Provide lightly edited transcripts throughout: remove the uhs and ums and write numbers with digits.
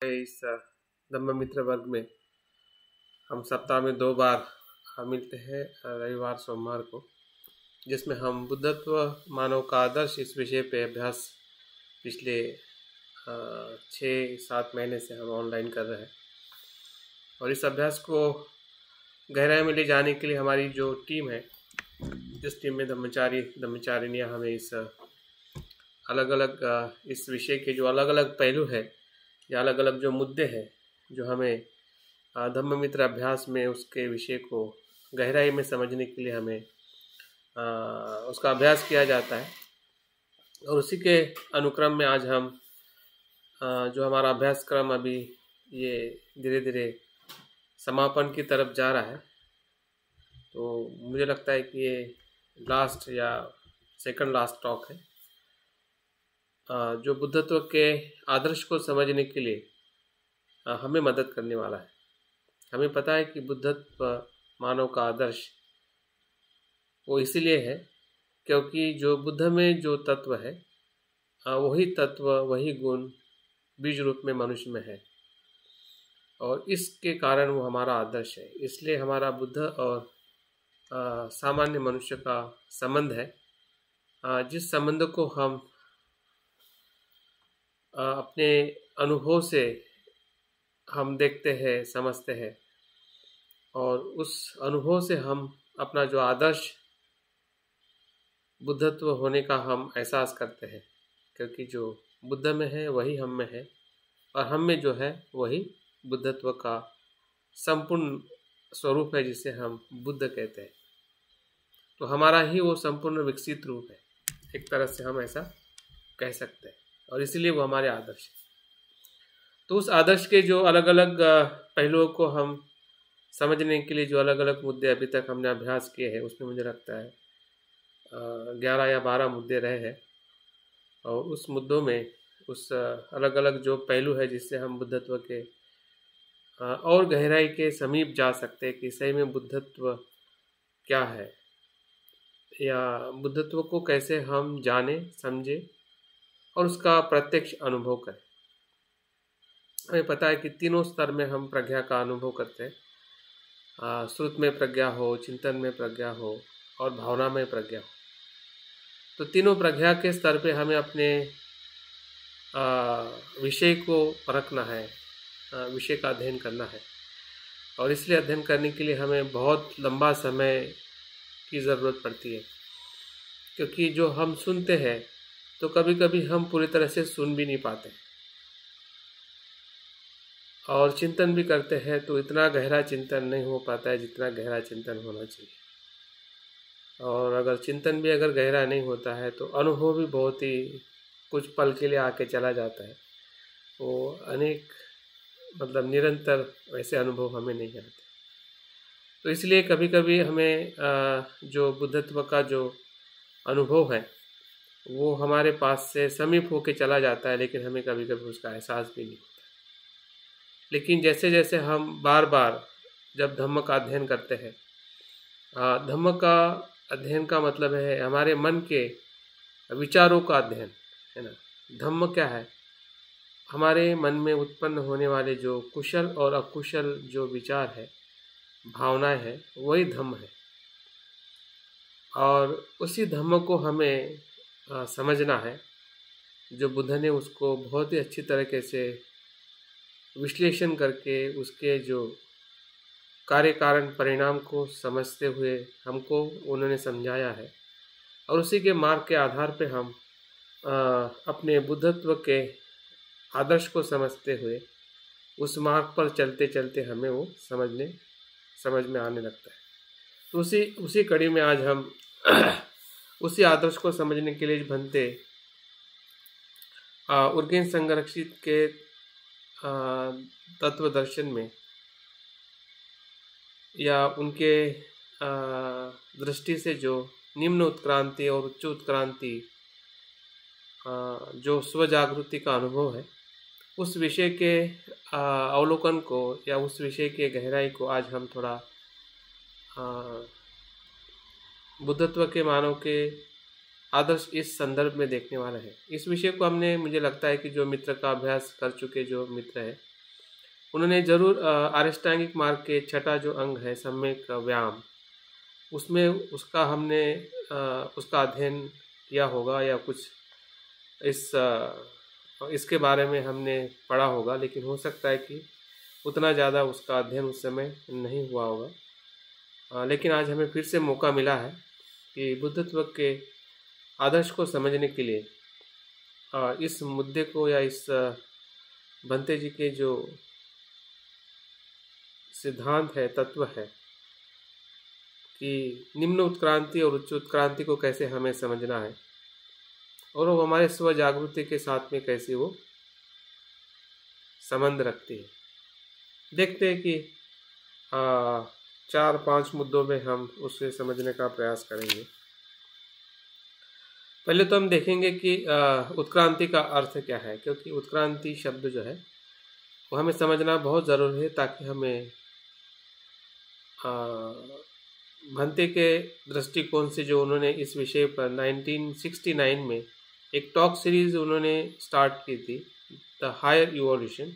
इस धम्म मित्र वर्ग में हम सप्ताह में 2 बार मिलते हैं, रविवार सोमवार को, जिसमें हम बुद्धत्व मानव का आदर्श इस विषय पे अभ्यास पिछले 6-7 महीने से हम ऑनलाइन कर रहे हैं। और इस अभ्यास को गहराई में ले जाने के लिए हमारी जो टीम है, जिस टीम में धम्मचारिणियाँ हमें इस अलग अलग इस विषय के जो अलग अलग पहलू है या अलग अलग जो मुद्दे हैं जो हमें धम्म मित्र अभ्यास में उसके विषय को गहराई में समझने के लिए हमें उसका अभ्यास किया जाता है। और उसी के अनुक्रम में आज हम जो हमारा अभ्यास क्रम अभी ये धीरे धीरे समापन की तरफ जा रहा है, तो मुझे लगता है कि ये लास्ट या सेकंड लास्ट टॉक है जो बुद्धत्व के आदर्श को समझने के लिए हमें मदद करने वाला है। हमें पता है कि बुद्धत्व मानव का आदर्श वो इसीलिए है क्योंकि जो बुद्ध में जो तत्व है वही तत्व वही गुण बीज रूप में मनुष्य में है, और इसके कारण वो हमारा आदर्श है। इसलिए हमारा बुद्ध और सामान्य मनुष्य का संबंध है, जिस संबंध को हम अपने अनुभव से हम देखते हैं, समझते हैं, और उस अनुभव से हम अपना जो आदर्श बुद्धत्व होने का हम एहसास करते हैं, क्योंकि जो बुद्ध में है वही हम में है, और हम में जो है वही बुद्धत्व का संपूर्ण स्वरूप है, जिसे हम बुद्ध कहते हैं। तो हमारा ही वो संपूर्ण विकसित रूप है, एक तरह से हम ऐसा कह सकते हैं, और इसीलिए वो हमारे आदर्श है। तो उस आदर्श के जो अलग अलग पहलुओं को हम समझने के लिए जो अलग अलग मुद्दे अभी तक हमने अभ्यास किए हैं, उसमें मुझे लगता है 11 या 12 मुद्दे रहे हैं। और उस मुद्दों में उस अलग अलग जो पहलू है जिससे हम बुद्धत्व के और गहराई के समीप जा सकते हैं कि सही में बुद्धत्व क्या है, या बुद्धत्व को कैसे हम जाने समझे और उसका प्रत्यक्ष अनुभव करें। हमें पता है कि तीनों स्तर में हम प्रज्ञा का अनुभव करते हैं, श्रुत में प्रज्ञा हो, चिंतन में प्रज्ञा हो और भावना में प्रज्ञा हो। तो तीनों प्रज्ञा के स्तर पे हमें अपने विषय को परखना है, विषय का अध्ययन करना है, और इसलिए अध्ययन करने के लिए हमें बहुत लंबा समय की ज़रूरत पड़ती है, क्योंकि जो हम सुनते हैं तो कभी कभी हम पूरी तरह से सुन भी नहीं पाते, और चिंतन भी करते हैं तो इतना गहरा चिंतन नहीं हो पाता है जितना गहरा चिंतन होना चाहिए। और अगर चिंतन भी अगर गहरा नहीं होता है तो अनुभव भी बहुत ही कुछ पल के लिए आके चला जाता है, वो अनेक मतलब निरंतर वैसे अनुभव हमें नहीं आते। तो इसलिए कभी कभी हमें जो बुद्धत्व का जो अनुभव है वो हमारे पास से समीप होके चला जाता है, लेकिन हमें कभी कभी उसका एहसास भी नहीं होता। लेकिन जैसे जैसे हम बार बार जब धम्म का अध्ययन करते हैं, धम्म का अध्ययन का मतलब है हमारे मन के विचारों का अध्ययन, है ना। धम्म क्या है? हमारे मन में उत्पन्न होने वाले जो कुशल और अकुशल जो विचार है, भावनाएं हैं, वही धम्म है। और उसी धम्म को हमें समझना है, जो बुद्ध ने उसको बहुत ही अच्छी तरीके से विश्लेषण करके उसके जो कार्य कारण परिणाम को समझते हुए हमको उन्होंने समझाया है। और उसी के मार्ग के आधार पे हम अपने बुद्धत्व के आदर्श को समझते हुए उस मार्ग पर चलते चलते हमें वो समझ में आने लगता है। तो उसी कड़ी में आज हम उसी आदर्श को समझने के लिए बनते उर्गेन संरक्षित के तत्व दर्शन में या उनके दृष्टि से जो निम्न उत्क्रांति और उच्च उत्क्रांति जो स्वजागृति का अनुभव है, उस विषय के अवलोकन को या उस विषय के गहराई को आज हम थोड़ा बुद्धत्व के मानव के आदर्श इस संदर्भ में देखने वाला है। इस विषय को हमने, मुझे लगता है कि जो मित्र का अभ्यास कर चुके जो मित्र हैं उन्होंने जरूर अष्टांगिक मार्ग के छठा जो अंग है सम्यक व्यायाम, उसमें उसका हमने उसका अध्ययन किया होगा या कुछ इसके बारे में हमने पढ़ा होगा, लेकिन हो सकता है कि उतना ज़्यादा उसका अध्ययन उस समय नहीं हुआ होगा। लेकिन आज हमें फिर से मौका मिला है कि बुद्धत्व के आदर्श को समझने के लिए इस मुद्दे को या इस भंते जी के जो सिद्धांत है, तत्व है कि निम्न उत्क्रांति और उच्च उत्क्रांति को कैसे हमें समझना है और वो हमारे स्व जागृति के साथ में कैसे वो संबंध रखती है। देखते हैं कि 4-5 मुद्दों में हम उसे समझने का प्रयास करेंगे। पहले तो हम देखेंगे कि उत्क्रांति का अर्थ क्या है, क्योंकि उत्क्रांति शब्द जो है वो हमें समझना बहुत ज़रूरी है ताकि हमें भंते के दृष्टिकोण से जो उन्होंने इस विषय पर 1969 में एक टॉक सीरीज़ उन्होंने स्टार्ट की थी, द हायर इवोल्यूशन,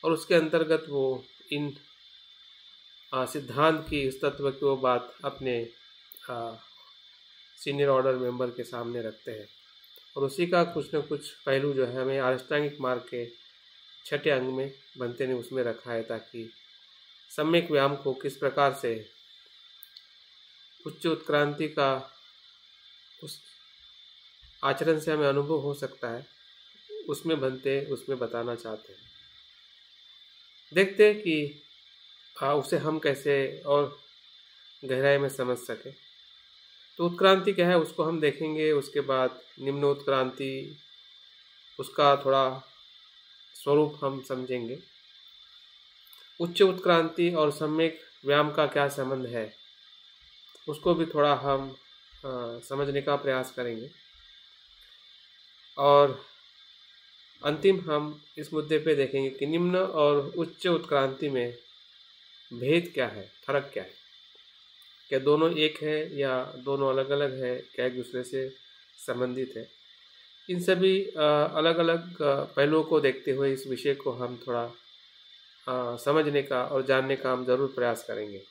और उसके अंतर्गत वो इन सिद्धांत की, इस तत्व की वो बात अपने सीनियर ऑर्डर मेंबर के सामने रखते हैं और उसी का कुछ न कुछ पहलू जो है हमें अष्टांगिक मार्ग के छठे अंग में भंते ने उसमें रखा है, ताकि सम्यक व्यायाम को किस प्रकार से उच्च उत्क्रांति का उस आचरण से हमें अनुभव हो सकता है, उसमें भंते उसमें बताना चाहते हैं। देखते हैं कि उसे हम कैसे और गहराई में समझ सकें। तो उत्क्रांति क्या है उसको हम देखेंगे, उसके बाद निम्न उत्क्रांति, उसका थोड़ा स्वरूप हम समझेंगे, उच्च उत्क्रांति और सम्यक व्यायाम का क्या संबंध है उसको भी थोड़ा हम समझने का प्रयास करेंगे, और अंतिम हम इस मुद्दे पे देखेंगे कि निम्न और उच्च उत्क्रांति में भेद क्या है, फर्क क्या है, क्या दोनों एक है या दोनों अलग अलग है, क्या एक दूसरे से संबंधित है। इन सभी अलग अलग पहलुओं को देखते हुए इस विषय को हम थोड़ा समझने का और जानने का हम ज़रूर प्रयास करेंगे।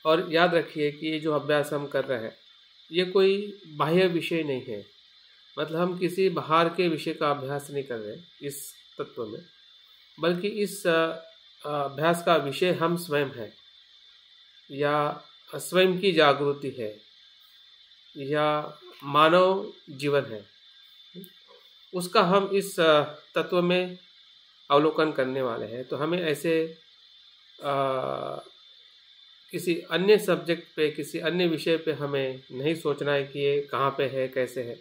और याद रखिए कि ये जो अभ्यास हम कर रहे हैं ये कोई बाह्य विषय नहीं है, मतलब हम किसी बाहर के विषय का अभ्यास नहीं कर रहे इस तत्व में, बल्कि इस अभ्यास का विषय हम स्वयं हैं या स्वयं की जागृति है या मानव जीवन है, उसका हम इस तत्व में अवलोकन करने वाले हैं। तो हमें ऐसे किसी अन्य सब्जेक्ट पे, किसी अन्य विषय पे हमें नहीं सोचना है कि ये कहाँ पे है, कैसे है,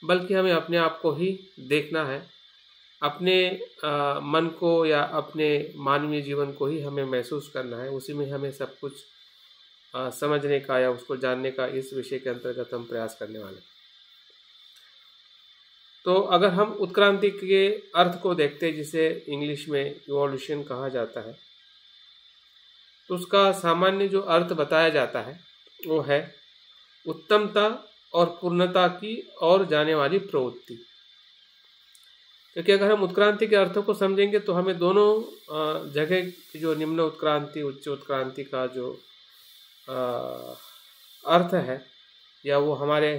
बल्कि हमें अपने आप को ही देखना है, अपने मन को या अपने मानवीय जीवन को ही हमें महसूस करना है, उसी में हमें सब कुछ समझने का या उसको जानने का इस विषय के अंतर्गत हम प्रयास करने वाले हैं। तो अगर हम उत्क्रांति के अर्थ को देखते हैं, जिसे इंग्लिश में इवोल्यूशन कहा जाता है, तो उसका सामान्य जो अर्थ बताया जाता है वो है उत्तमता और पूर्णता की ओर जाने वाली प्रवृत्ति। क्योंकि अगर हम उत्क्रांति के अर्थों को समझेंगे तो हमें दोनों जगह जो निम्न उत्क्रांति उच्च उत्क्रांति का जो अर्थ है या वो हमारे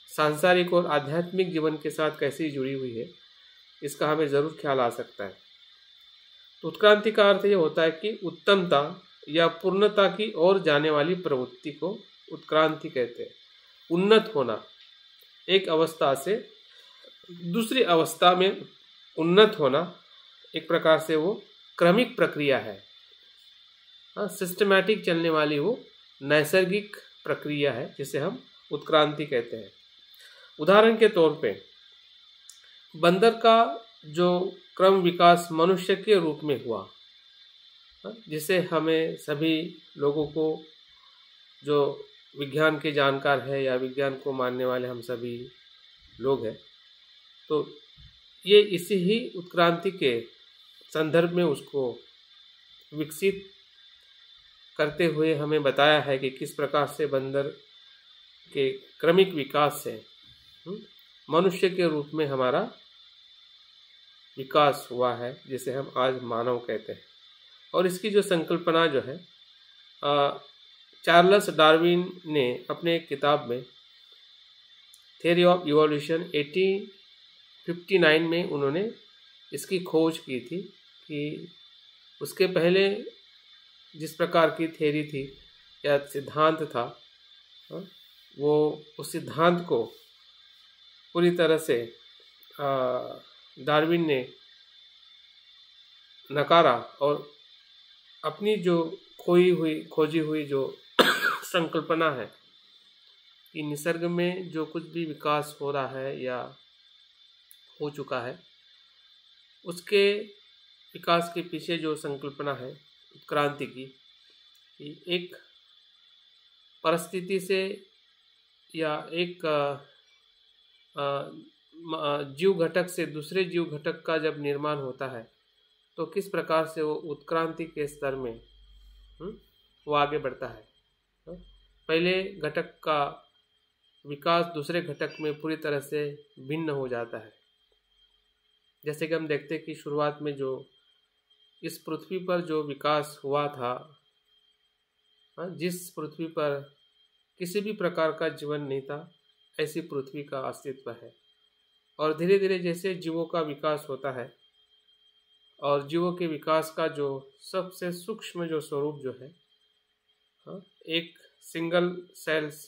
सांसारिक और आध्यात्मिक जीवन के साथ कैसी जुड़ी हुई है, इसका हमें ज़रूर ख्याल आ सकता है। तो उत्क्रांति का अर्थ ये होता है कि उत्तमता या पूर्णता की ओर जाने वाली प्रवृत्ति को उत्क्रांति कहते हैं। उन्नत होना, एक अवस्था से दूसरी अवस्था में उन्नत होना, एक प्रकार से वो क्रमिक प्रक्रिया है, सिस्टमैटिक चलने वाली वो नैसर्गिक प्रक्रिया है जिसे हम उत्क्रांति कहते हैं। उदाहरण के तौर पे बंदर का जो क्रम विकास मनुष्य के रूप में हुआ, जिसे हमें सभी लोगों को जो विज्ञान के जानकार है या विज्ञान को मानने वाले हम सभी लोग हैं, तो ये इसी ही उत्क्रांति के संदर्भ में उसको विकसित करते हुए हमें बताया है कि किस प्रकार से बंदर के क्रमिक विकास से मनुष्य के रूप में हमारा विकास हुआ है, जिसे हम आज मानव कहते हैं। और इसकी जो संकल्पना जो है चार्ल्स डार्विन ने अपने किताब में थ्योरी ऑफ इवोल्यूशन 1859 में उन्होंने इसकी खोज की थी कि उसके पहले जिस प्रकार की थ्योरी थी या सिद्धांत था, वो उस सिद्धांत को पूरी तरह से डार्विन ने नकारा और अपनी जो खोजी हुई जो संकल्पना है कि निसर्ग में जो कुछ भी विकास हो रहा है या हो चुका है, उसके विकास के पीछे जो संकल्पना है उत्क्रांति की, एक परिस्थिति से या एक जीव घटक से दूसरे जीव घटक का जब निर्माण होता है तो किस प्रकार से वो उत्क्रांति के स्तर में वो आगे बढ़ता है। पहले घटक का विकास दूसरे घटक में पूरी तरह से भिन्न हो जाता है। जैसे कि हम देखते हैं कि शुरुआत में जो इस पृथ्वी पर जो विकास हुआ था, जिस पृथ्वी पर किसी भी प्रकार का जीवन नहीं था, ऐसी पृथ्वी का अस्तित्व है। और धीरे धीरे जैसे जीवों का विकास होता है और जीवों के विकास का जो सबसे सूक्ष्म जो स्वरूप जो है, एक सिंगल सेल्स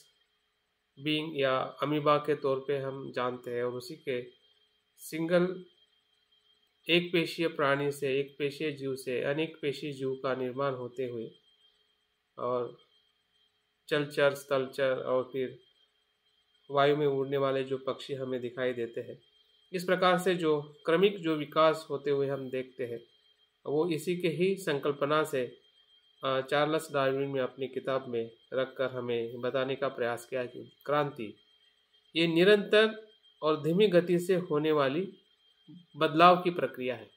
बीइंग या अमीबा के तौर पे हम जानते हैं, और उसी के सिंगल एक पेशीय प्राणी से, एक पेशीय जीव से अनेक पेशीय जीव का निर्माण होते हुए और जलचर, स्थलचर और फिर वायु में उड़ने वाले जो पक्षी हमें दिखाई देते हैं, इस प्रकार से जो क्रमिक जो विकास होते हुए हम देखते हैं, वो इसी के ही संकल्पना से चार्ल्स डार्विन ने अपनी किताब में रखकर हमें बताने का प्रयास किया कि क्रांति ये निरंतर और धीमी गति से होने वाली बदलाव की प्रक्रिया है।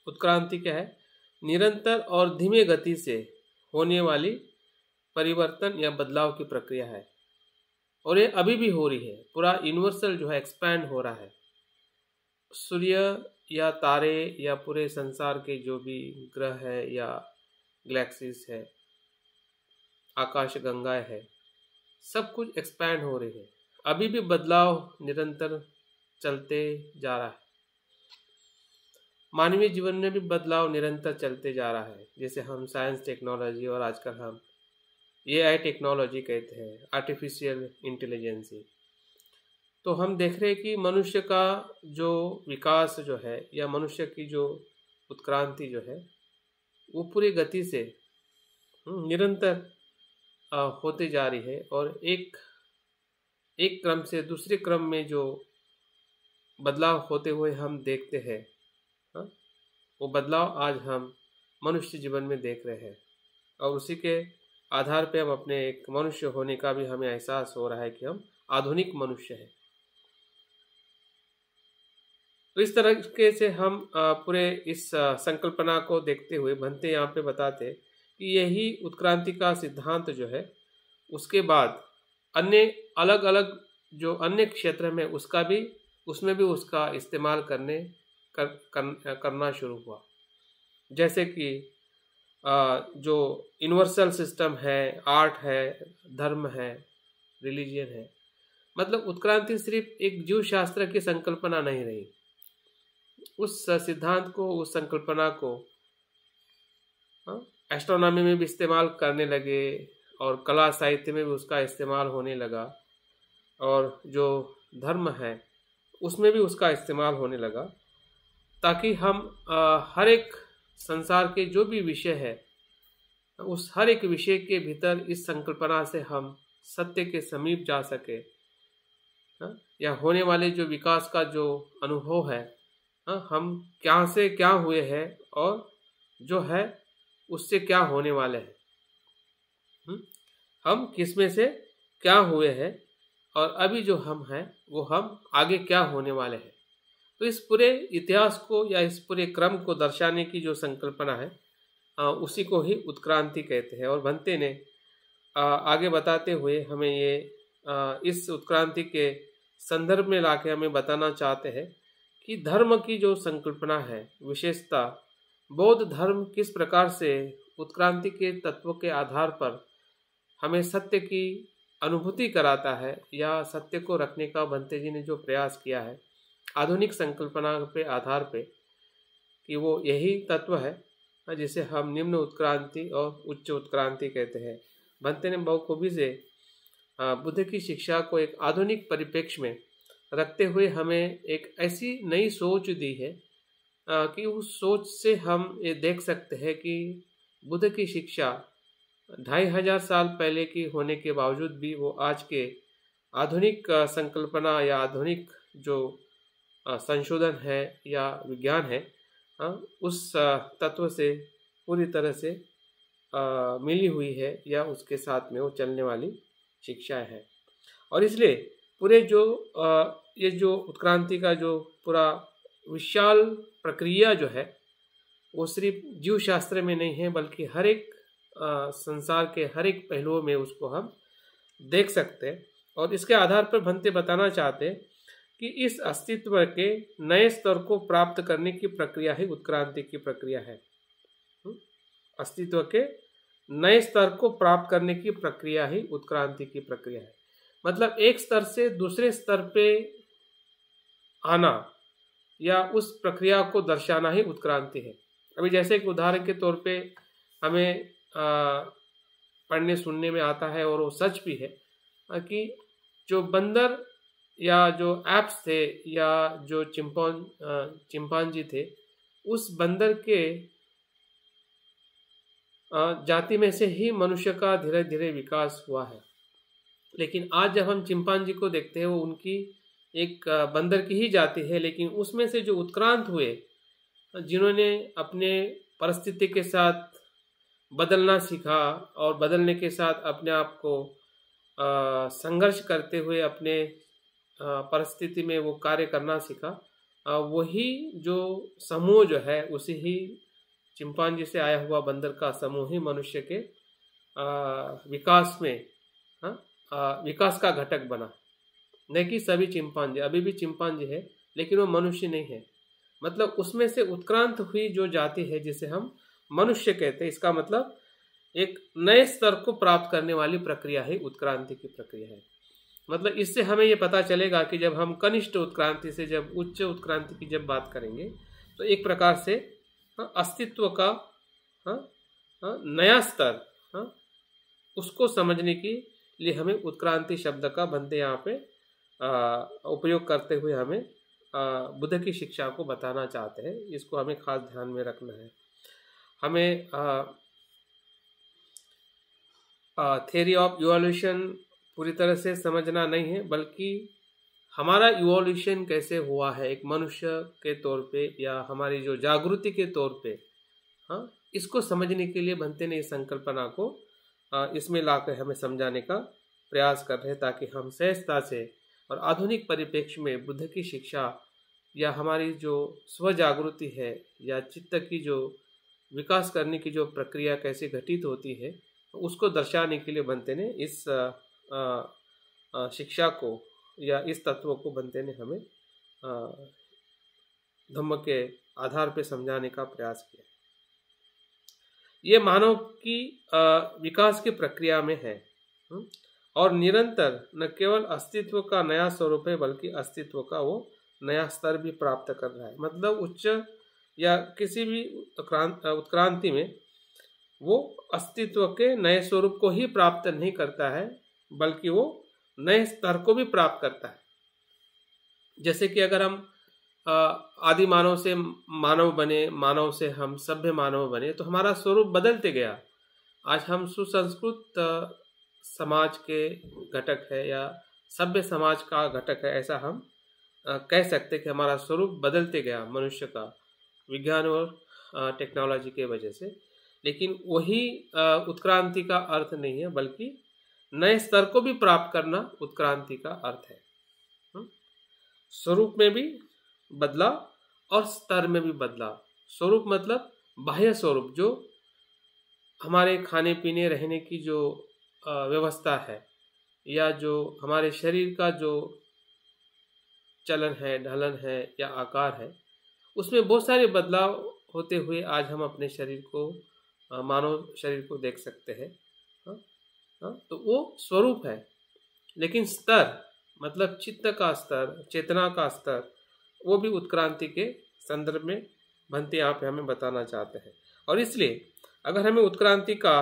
उत्क्रांति क्या है? निरंतर और धीमे गति से होने वाली परिवर्तन या बदलाव की प्रक्रिया है, और ये अभी भी हो रही है। पूरा यूनिवर्सल जो है एक्सपैंड हो रहा है। सूर्य या तारे या पूरे संसार के जो भी ग्रह है या गैलेक्सीज है, आकाश गंगाएं है, सब कुछ एक्सपैंड हो रही है। अभी भी बदलाव निरंतर चलते जा रहा है। मानवीय जीवन में भी बदलाव निरंतर चलते जा रहा है। जैसे हम साइंस, टेक्नोलॉजी और आजकल हम AI टेक्नोलॉजी कहते हैं, आर्टिफिशियल इंटेलिजेंसी, तो हम देख रहे हैं कि मनुष्य का जो विकास जो है या मनुष्य की जो उत्क्रांति जो है, वो पूरी गति से निरंतर होते जा रही है। और एक क्रम से दूसरे क्रम में जो बदलाव होते हुए हम देखते हैं, वो बदलाव आज हम मनुष्य जीवन में देख रहे हैं। और उसी के आधार पे हम अपने एक मनुष्य होने का भी हमें एहसास हो रहा है कि हम आधुनिक मनुष्य हैं। तो इस तरीके से हम पूरे इस संकल्पना को देखते हुए भंते यहाँ पे बताते कि यही उत्क्रांति का सिद्धांत जो है, उसके बाद अन्य अलग अलग जो अन्य क्षेत्र में उसमें भी उसका इस्तेमाल करना शुरू हुआ। जैसे कि जो यूनिवर्सल सिस्टम है, आर्ट है, धर्म है, रिलीजियन है, मतलब उत्क्रांति सिर्फ एक जीव शास्त्र की संकल्पना नहीं रही। उस सिद्धांत को, उस संकल्पना को एस्ट्रोनॉमी में भी इस्तेमाल करने लगे और कला साहित्य में भी उसका इस्तेमाल होने लगा, और जो धर्म है उसमें भी उसका इस्तेमाल होने लगा, ताकि हम हर एक संसार के जो भी विषय है, उस हर एक विषय के भीतर इस संकल्पना से हम सत्य के समीप जा सके, या होने वाले जो विकास का जो अनुभव है, हम क्या से क्या हुए हैं और जो है उससे क्या होने वाले हैं, हम किस में से क्या हुए हैं और अभी जो हम हैं वो हम आगे क्या होने वाले हैं। तो इस पूरे इतिहास को या इस पूरे क्रम को दर्शाने की जो संकल्पना है, उसी को ही उत्क्रांति कहते हैं। और भंते ने आगे बताते हुए हमें ये इस उत्क्रांति के संदर्भ में लाके हमें बताना चाहते हैं कि धर्म की जो संकल्पना है, विशेषता बौद्ध धर्म किस प्रकार से उत्क्रांति के तत्व के आधार पर हमें सत्य की अनुभूति कराता है, या सत्य को रखने का भंते जी ने जो प्रयास किया है आधुनिक संकल्पना पे आधार पे, कि वो यही तत्व है जिसे हम निम्न उत्क्रांति और उच्च उत्क्रांति कहते हैं। भंते ने बहुखूबी से बुद्ध की शिक्षा को एक आधुनिक परिप्रेक्ष्य में रखते हुए हमें एक ऐसी नई सोच दी है कि उस सोच से हम ये देख सकते हैं कि बुद्ध की शिक्षा 2500 साल पहले की होने के बावजूद भी वो आज के आधुनिक संकल्पना या आधुनिक जो संशोधन है या विज्ञान है, उस तत्व से पूरी तरह से मिली हुई है, या उसके साथ में वो चलने वाली शिक्षाएं हैं। और इसलिए पूरे जो ये जो उत्क्रांति का जो पूरा विशाल प्रक्रिया जो है वो सिर्फ जीव शास्त्र में नहीं है, बल्कि हर एक संसार के हर एक पहलुओं में उसको हम देख सकते हैं। और इसके आधार पर भंते बताना चाहते हैं कि इस अस्तित्व के नए स्तर को प्राप्त करने की प्रक्रिया ही उत्क्रांति की प्रक्रिया है। अस्तित्व के नए स्तर को प्राप्त करने की प्रक्रिया ही उत्क्रांति की प्रक्रिया है। मतलब एक स्तर से दूसरे स्तर पे आना या उस प्रक्रिया को दर्शाना ही उत्क्रांति है। अभी जैसे कि उदाहरण के तौर पे हमें पढ़ने सुनने में आता है, और वो सच भी है, कि जो बंदर या जो एप्स थे या जो चिंपांजी थे, उस बंदर के जाति में से ही मनुष्य का धीरे धीरे विकास हुआ है। लेकिन आज जब हम चिंपांजी को देखते हैं, वो उनकी एक बंदर की ही जाति है, लेकिन उसमें से जो उत्क्रांत हुए, जिन्होंने अपने परिस्थिति के साथ बदलना सीखा और बदलने के साथ अपने आप को संघर्ष करते हुए अपने परिस्थिति में वो कार्य करना सीखा, वही जो समूह जो है, उसी ही चिंपांजी से आया हुआ बंदर का समूह ही मनुष्य के विकास में विकास का घटक बना। नहीं कि सभी चिंपांजी, अभी भी चिंपांजी है, लेकिन वो मनुष्य नहीं है। मतलब उसमें से उत्क्रांत हुई जो जाति है जिसे हम मनुष्य कहते हैं, इसका मतलब एक नए स्तर को प्राप्त करने वाली प्रक्रिया ही उत्क्रांति की प्रक्रिया है। मतलब इससे हमें ये पता चलेगा कि जब हम कनिष्ठ उत्क्रांति से जब उच्च उत्क्रांति की जब बात करेंगे, तो एक प्रकार से अस्तित्व का नया स्तर उसको समझने के लिए हमें उत्क्रांति शब्द का भंते यहाँ पे उपयोग करते हुए हमें बुद्ध की शिक्षा को बताना चाहते हैं। इसको हमें खास ध्यान में रखना है। हमें थ्योरी ऑफ इवोल्यूशन पूरी तरह से समझना नहीं है, बल्कि हमारा इवोल्यूशन कैसे हुआ है एक मनुष्य के तौर पे, या हमारी जो जागृति के तौर पे, इसको समझने के लिए भंते ने इस संकल्पना को इसमें लाकर हमें समझाने का प्रयास कर रहे हैं, ताकि हम सहजता से और आधुनिक परिप्रेक्ष्य में बुद्ध की शिक्षा या हमारी जो स्व जागृति है या चित्त की जो विकास करने की जो प्रक्रिया कैसे घटित होती है, उसको दर्शाने के लिए भंते ने इस शिक्षा को या इस तत्व को भंते ने हमें धम्म के आधार पर समझाने का प्रयास किया। ये मानव की विकास की प्रक्रिया में है, और निरंतर न केवल अस्तित्व का नया स्वरूप है, बल्कि अस्तित्व का वो नया स्तर भी प्राप्त कर रहा है। मतलब उच्च या किसी भी उत्क्रांति में वो अस्तित्व के नए स्वरूप को ही प्राप्त नहीं करता है, बल्कि वो नए स्तर को भी प्राप्त करता है। जैसे कि अगर हम आदि मानव से मानव बने, मानव से हम सभ्य मानव बने, तो हमारा स्वरूप बदलते गया। आज हम सुसंस्कृत समाज के घटक है या सभ्य समाज का घटक है, ऐसा हम कह सकते कि हमारा स्वरूप बदलते गया मनुष्य का, विज्ञान और टेक्नोलॉजी के वजह से। लेकिन वही उत्क्रांति का अर्थ नहीं है, बल्कि नए स्तर को भी प्राप्त करना उत्क्रांति का अर्थ है। स्वरूप में भी बदला और स्तर में भी बदला। स्वरूप मतलब बाह्य स्वरूप, जो हमारे खाने पीने रहने की जो व्यवस्था है या जो हमारे शरीर का जो चलन है, ढलन है या आकार है, उसमें बहुत सारे बदलाव होते हुए आज हम अपने शरीर को, मानव शरीर को देख सकते हैं। हाँ, हाँ, तो वो स्वरूप है, लेकिन स्तर मतलब चित्त का स्तर, चेतना का स्तर, वो भी उत्क्रांति के संदर्भ में भंते यहाँ पे हमें बताना चाहते हैं। और इसलिए अगर हमें उत्क्रांति का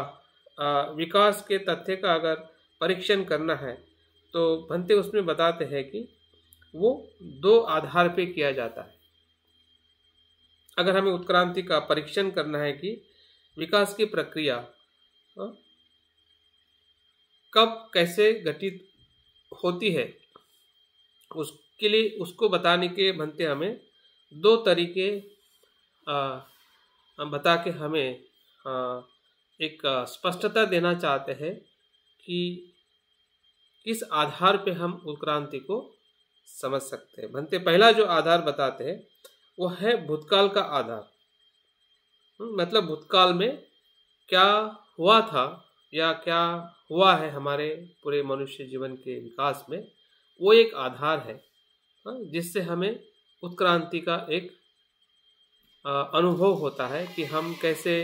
विकास के तथ्य का अगर परीक्षण करना है तो भंते उसमें बताते हैं कि वो दो आधार पे किया जाता है। अगर हमें उत्क्रांति का परीक्षण करना है कि विकास की प्रक्रिया कब कैसे घटित होती है, उसके लिए उसको बताने के भंते हमें दो तरीके बता के हमें एक स्पष्टता देना चाहते हैं कि किस आधार पे हम उत्क्रांति को समझ सकते हैं। भंते पहला जो आधार बताते हैं वो है भूतकाल का आधार। मतलब भूतकाल में क्या हुआ था या क्या हुआ है हमारे पूरे मनुष्य जीवन के विकास में, वो एक आधार है जिससे हमें उत्क्रांति का एक अनुभव होता है कि हम कैसे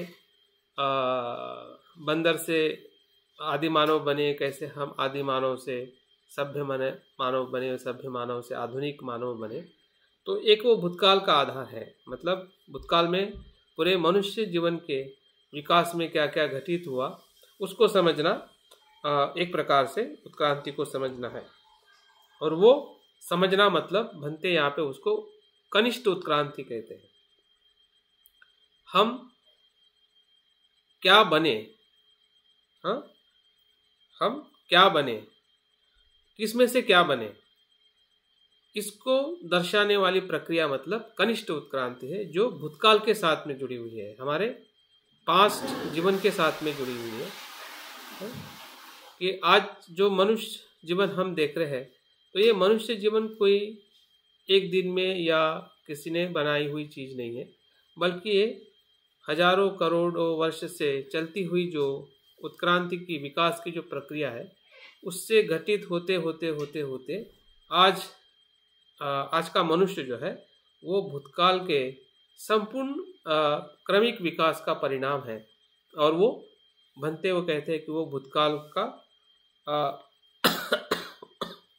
बंदर से आदि मानव बने, कैसे हम आदि मानव से सभ्य मानव बने, सभ्य मानव से आधुनिक मानव बने। तो एक वो भूतकाल का आधार है, मतलब भूतकाल में पूरे मनुष्य जीवन के विकास में क्या क्या घटित हुआ उसको समझना एक प्रकार से उत्क्रांति को समझना है। और वो समझना मतलब भंते यहाँ पे उसको कनिष्ठ उत्क्रांति कहते हैं। हम क्या बने, हाँ, हम क्या बने, किसमें से क्या बने, इसको दर्शाने वाली प्रक्रिया मतलब कनिष्ठ उत्क्रांति है, जो भूतकाल के साथ में जुड़ी हुई है, हमारे पास्ट जीवन के साथ में जुड़ी हुई है। कि आज जो मनुष्य जीवन हम देख रहे हैं, तो ये मनुष्य जीवन कोई एक दिन में या किसी ने बनाई हुई चीज़ नहीं है, बल्कि ये हजारों करोड़ों वर्ष से चलती हुई जो उत्क्रांति की विकास की जो प्रक्रिया है, उससे घटित होते होते होते होते आज का मनुष्य जो है वो भूतकाल के संपूर्ण क्रमिक विकास का परिणाम है। और वो भंते वो कहते हैं कि वो भूतकाल का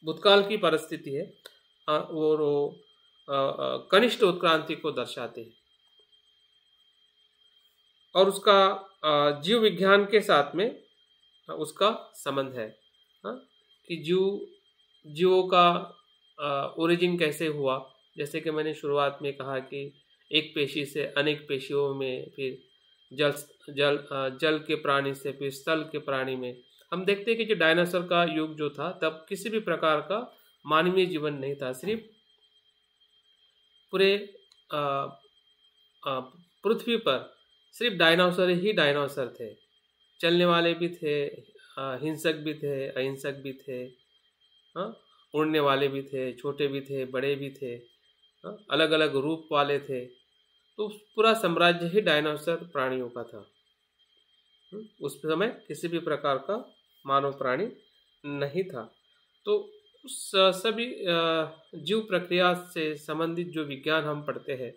भूतकाल की परिस्थिति है और वो कनिष्ठ उत्क्रांति को दर्शाते हैं। और उसका जीव विज्ञान के साथ में उसका संबंध है कि जीवों का ओरिजिन कैसे हुआ। जैसे कि मैंने शुरुआत में कहा कि एक पेशी से अनेक पेशियों में, फिर जल के प्राणी से फिर स्थल के प्राणी में। हम देखते हैं कि जो डायनासोर का युग जो था, तब किसी भी प्रकार का मानवीय जीवन नहीं था, सिर्फ पूरे पृथ्वी पर सिर्फ डायनासोर ही डायनासोर थे। चलने वाले भी थे, हिंसक भी थे, अहिंसक भी थे, उड़ने वाले भी थे, छोटे भी थे, बड़े भी थे, अलग अलग रूप वाले थे। तो पूरा साम्राज्य ही डायनासोर प्राणियों का था। उस समय किसी भी प्रकार का मानव प्राणी नहीं था। तो उस सभी जीव प्रक्रिया से संबंधित जो विज्ञान हम पढ़ते हैं,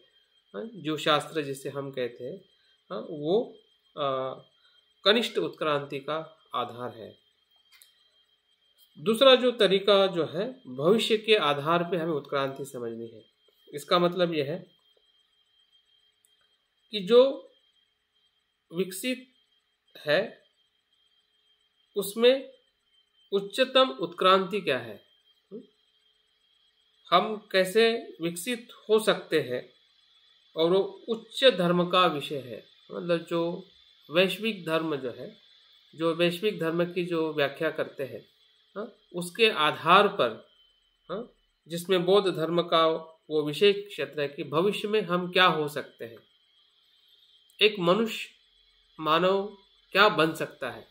जीव शास्त्र जिसे हम कहते हैं, वो कनिष्ठ उत्क्रांति का आधार है। दूसरा जो तरीका जो है, भविष्य के आधार पे हमें उत्क्रांति समझनी है। इसका मतलब यह है कि जो विकसित है उसमें उच्चतम उत्क्रांति क्या है, हम कैसे विकसित हो सकते हैं, और वो उच्च धर्म का विषय है। मतलब जो वैश्विक धर्म जो है, जो वैश्विक धर्म की जो व्याख्या करते हैं, उसके आधार पर, जिसमें बौद्ध धर्म का वो विशेष क्षेत्र है कि भविष्य में हम क्या हो सकते हैं, एक मनुष्य मानव क्या बन सकता है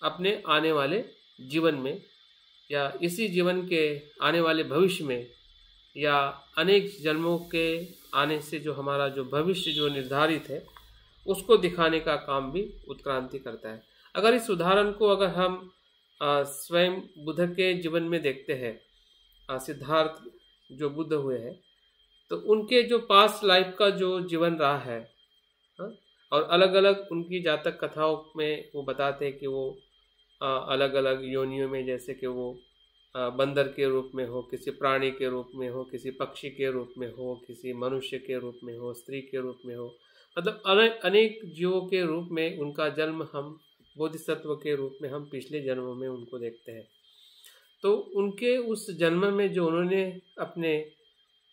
अपने आने वाले जीवन में, या इसी जीवन के आने वाले भविष्य में, या अनेक जन्मों के आने से जो हमारा जो भविष्य जो निर्धारित है उसको दिखाने का काम भी उत्क्रांति करता है। अगर इस उदाहरण को अगर हम स्वयं बुद्ध के जीवन में देखते हैं, सिद्धार्थ जो बुद्ध हुए हैं, तो उनके जो पास्ट लाइफ का जो जीवन रहा है, हाँ, और अलग अलग उनकी जातक कथाओं में वो बताते हैं कि वो अलग अलग योनियों में, जैसे कि वो बंदर के रूप में हो, किसी प्राणी के रूप में हो, किसी पक्षी के रूप में हो, किसी मनुष्य के रूप में हो, स्त्री के रूप में हो, मतलब अनेक जीवों के रूप में उनका जन्म हम बोधिसत्व के रूप में हम पिछले जन्मों में उनको देखते हैं। तो उनके उस जन्म में जो उन्होंने अपने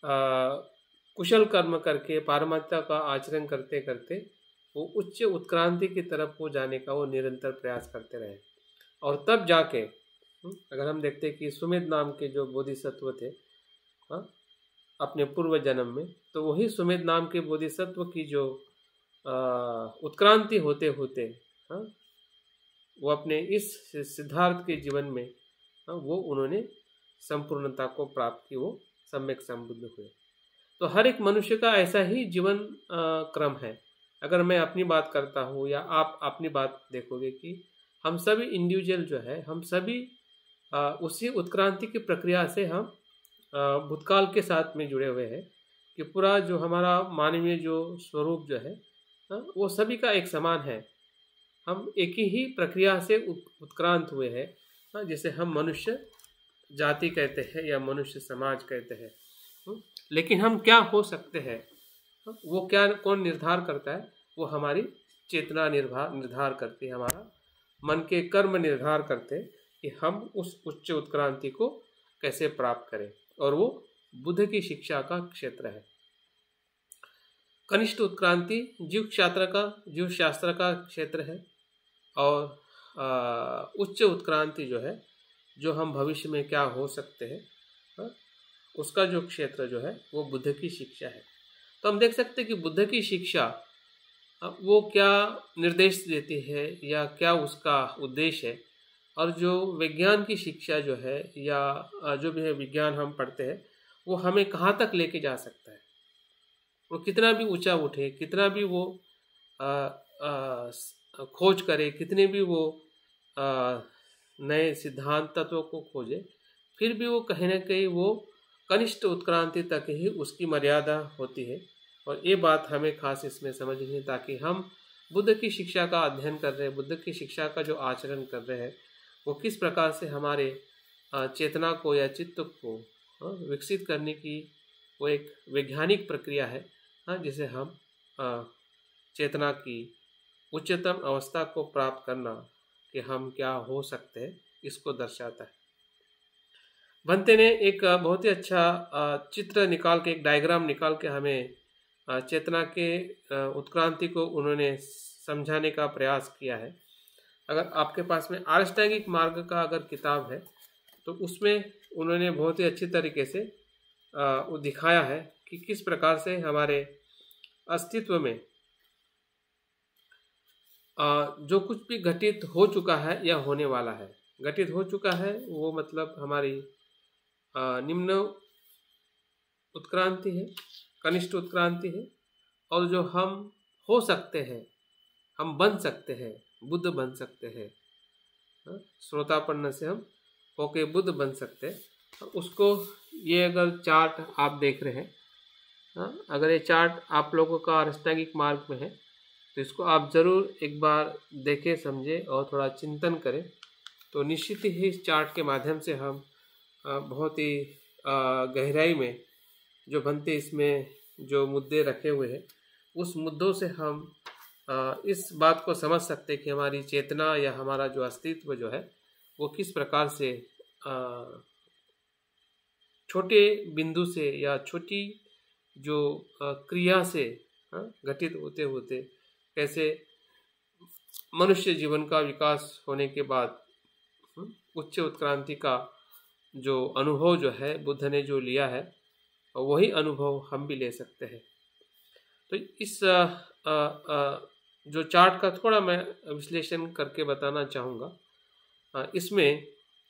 कुशल कर्म करके पारमात्मा का आचरण करते करते वो उच्च उत्क्रांति की तरफ वो जाने का वो निरंतर प्रयास करते रहे। और तब जाके अगर हम देखते हैं कि सुमेध नाम के जो बोधिसत्व थे, हाँ, अपने पूर्व जन्म में, तो वही सुमेध नाम के बोधिसत्व की जो उत्क्रांति होते होते, हाँ, वो अपने इस सिद्धार्थ के जीवन में, हाँ, वो उन्होंने संपूर्णता को प्राप्त की, वो सम्यक संबुद्ध हुए। तो हर एक मनुष्य का ऐसा ही जीवन क्रम है। अगर मैं अपनी बात करता हूँ या आप अपनी बात देखोगे कि हम सभी इंडिविजुअल जो है, हम सभी उसी उत्क्रांति की प्रक्रिया से हम भूतकाल के साथ में जुड़े हुए हैं कि पूरा जो हमारा मानवीय जो स्वरूप जो है, वो सभी का एक समान है। हम एक ही प्रक्रिया से उत्क्रांत हुए हैं, जिसे हम मनुष्य जाति कहते हैं या मनुष्य समाज कहते हैं। लेकिन हम क्या हो सकते हैं, वो क्या कौन निर्धार करता है? वो हमारी चेतना निर्धार करती है, हमारा मन के कर्म निर्धार करते हैं कि हम उस उच्च उत्क्रांति को कैसे प्राप्त करें। और वो बुद्ध की शिक्षा का क्षेत्र है। कनिष्ठ उत्क्रांति जीव शास्त्र का क्षेत्र है। और उच्च उत्क्रांति जो है, जो हम भविष्य में क्या हो सकते हैं, उसका जो क्षेत्र जो है वो बुद्ध की शिक्षा है। तो हम देख सकते हैं कि बुद्ध की शिक्षा वो क्या निर्देश देती है या क्या उसका उद्देश्य है। और जो विज्ञान की शिक्षा जो है या जो भी है विज्ञान हम पढ़ते हैं, वो हमें कहाँ तक लेके जा सकता है। वो कितना भी ऊंचा उठे, कितना भी वो खोज करे, कितने भी वो नए सिद्धांत तत्वों को खोजे, फिर भी वो कहीं ना कहीं वो कनिष्ठ उत्क्रांति तक ही उसकी मर्यादा होती है। और ये बात हमें खास इसमें समझनी है, ताकि हम बुद्ध की शिक्षा का अध्ययन कर रहे हैं, बुद्ध की शिक्षा का जो आचरण कर रहे हैं, वो किस प्रकार से हमारे चेतना को या चित्त को विकसित करने की वो एक वैज्ञानिक प्रक्रिया है, जिसे हम चेतना की उच्चतम अवस्था को प्राप्त करना कि हम क्या हो सकते हैं, इसको दर्शाता है। भंते ने एक बहुत ही अच्छा चित्र निकाल के, एक डायग्राम निकाल के हमें चेतना के उत्क्रांति को उन्होंने समझाने का प्रयास किया है। अगर आपके पास में अष्टांगिक मार्ग का अगर किताब है, तो उसमें उन्होंने बहुत ही अच्छी तरीके से वो दिखाया है कि किस प्रकार से हमारे अस्तित्व में जो कुछ भी घटित हो चुका है या होने वाला है। घटित हो चुका है वो मतलब हमारी निम्न उत्क्रांति है, कनिष्ठ उत्क्रांति है। और जो हम हो सकते हैं, हम बन सकते हैं, बुद्ध बन सकते हैं, श्रोतापन्न से हम होके बुद्ध बन सकते हैं। उसको ये अगर चार्ट आप देख रहे हैं, अगर ये चार्ट आप लोगों का अष्टांगिक मार्ग में है, तो इसको आप ज़रूर एक बार देखें, समझें और थोड़ा चिंतन करें। तो निश्चित ही इस चार्ट के माध्यम से हम बहुत ही गहराई में जो भंते इसमें जो मुद्दे रखे हुए हैं, उस मुद्दों से हम इस बात को समझ सकते हैं कि हमारी चेतना या हमारा जो अस्तित्व जो है वो किस प्रकार से छोटे बिंदु से या छोटी जो क्रिया से घटित होते होते कैसे मनुष्य जीवन का विकास होने के बाद उच्च उत्क्रांति का जो अनुभव जो है बुद्ध ने जो लिया है, वही अनुभव हम भी ले सकते हैं। तो इस जो चार्ट का थोड़ा मैं विश्लेषण करके बताना चाहूँगा। इसमें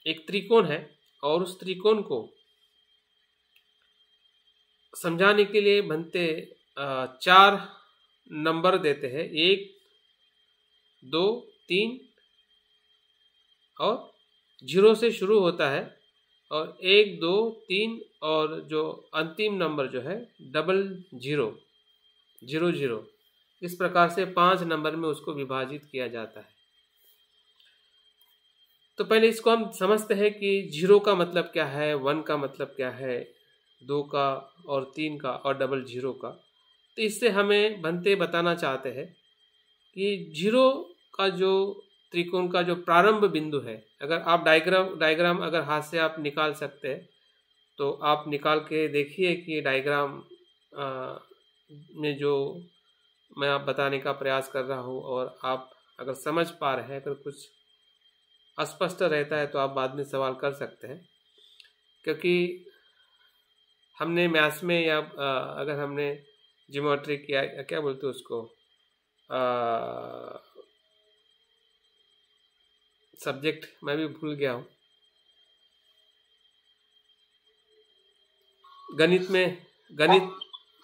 एक त्रिकोण है और उस त्रिकोण को समझाने के लिए भंते 4 नंबर देते हैं, 1, 2, 3 और जीरो से शुरू होता है और 1 2 3 और जो अंतिम नंबर जो है डबल जीरो, 00, इस प्रकार से 5 नंबर में उसको विभाजित किया जाता है। तो पहले इसको हम समझते हैं कि 0 का मतलब क्या है, 1 का मतलब क्या है, 2 का और 3 का और डबल जीरो का। तो इससे हमें बनते बताना चाहते हैं कि 0 का जो त्रिकोण का जो प्रारंभ बिंदु है, अगर आप डायग्राम अगर हाथ से आप निकाल सकते हैं तो आप निकाल के देखिए कि डायग्राम में जो मैं आप बताने का प्रयास कर रहा हूँ, और आप अगर समझ पा रहे हैं, अगर कुछ अस्पष्ट रहता है तो आप बाद में सवाल कर सकते हैं। क्योंकि हमने मैथ्स में या अगर हमने ज्योमेट्री किया, क्या बोलते हैं उसको, सब्जेक्ट मैं भी भूल गया हूँ, गणित में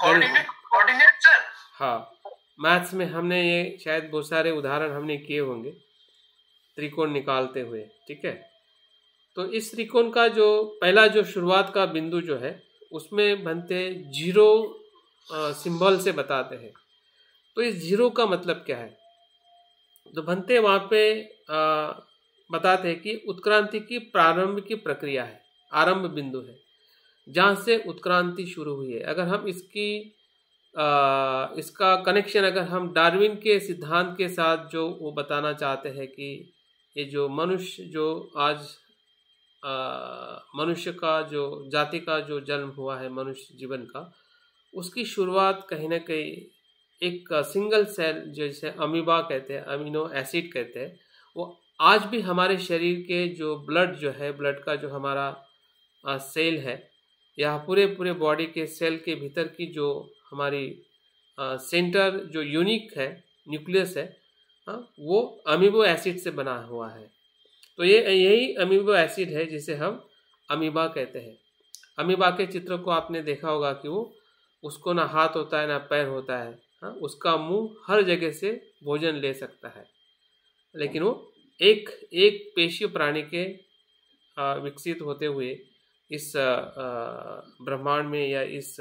कोऑर्डिनेट सर, हाँ, मैथ्स में हमने ये शायद बहुत सारे उदाहरण हमने किए होंगे त्रिकोण निकालते हुए। ठीक है, तो इस त्रिकोण का जो पहला जो शुरुआत का बिंदु जो है उसमें बनते 0 सिंबल से बताते हैं। तो इस 0 का मतलब क्या है, तो बनते वहाँ पे बताते हैं कि उत्क्रांति की प्रारंभ की प्रक्रिया है, आरंभ बिंदु है जहाँ से उत्क्रांति शुरू हुई है। अगर हम इसका कनेक्शन अगर हम डार्विन के सिद्धांत के साथ जो वो बताना चाहते हैं कि ये जो मनुष्य जो आज मनुष्य का जो जाति का जो जन्म हुआ है, मनुष्य जीवन का, उसकी शुरुआत कहीं ना कहीं एक सिंगल सेल जैसे अमीबा कहते हैं, अमीनो एसिड कहते हैं, वो आज भी हमारे शरीर के जो ब्लड जो है, ब्लड का जो हमारा सेल है या पूरे बॉडी के सेल के भीतर की जो हमारी सेंटर जो यूनिक है, न्यूक्लियस है, वो अमीबो एसिड से बना हुआ है। तो यही अमीबो एसिड है जिसे हम अमीबा कहते हैं। अमीबा के चित्र को आपने देखा होगा कि वो उसको ना हाथ होता है ना पैर होता है, उसका मुंह हर जगह से भोजन ले सकता है, लेकिन वो एक पेशीय प्राणी के विकसित होते हुए इस ब्रह्मांड में या इस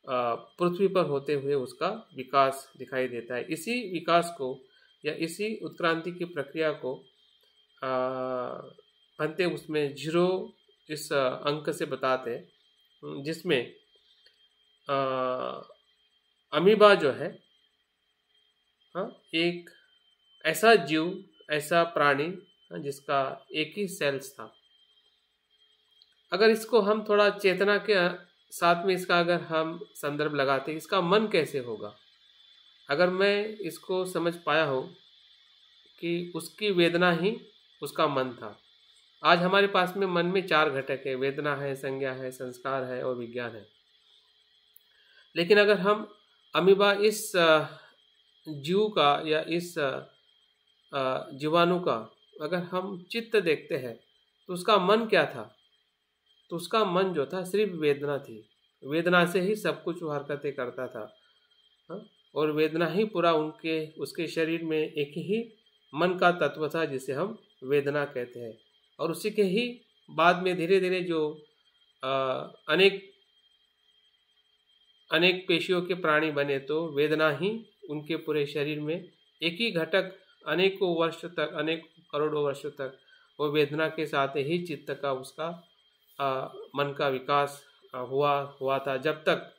पृथ्वी पर होते हुए उसका विकास दिखाई देता है। इसी विकास को या इसी उत्क्रांति की प्रक्रिया को बनते उसमें 0 इस अंक से बताते हैं, जिसमें अमीबा जो है एक ऐसा जीव, ऐसा प्राणी जिसका एक ही सेल्स था। अगर इसको हम थोड़ा चेतना के साथ में इसका अगर हम संदर्भ लगाते हैं, इसका मन कैसे होगा, अगर मैं इसको समझ पाया हो कि उसकी वेदना ही उसका मन था। आज हमारे पास में मन में 4 घटक है, वेदना है, संज्ञा है, संस्कार है और विज्ञान है। लेकिन अगर हम अमीबा इस जीव का या इस जीवाणु का अगर हम चित्त देखते हैं तो उसका मन क्या था, तो उसका मन जो था सिर्फ वेदना थी। वेदना से ही सब कुछ वो हरकतें करता था, और वेदना ही पूरा उसके शरीर में एक ही मन का तत्व था जिसे हम वेदना कहते हैं। और उसी के ही बाद में धीरे धीरे जो अनेक पेशियों के प्राणी बने, तो वेदना ही उनके पूरे शरीर में एक ही घटक अनेकों वर्ष तक, अनेक करोड़ों वर्षों तक वो वेदना के साथ ही चित्त का उसका मन का विकास हुआ था। जब तक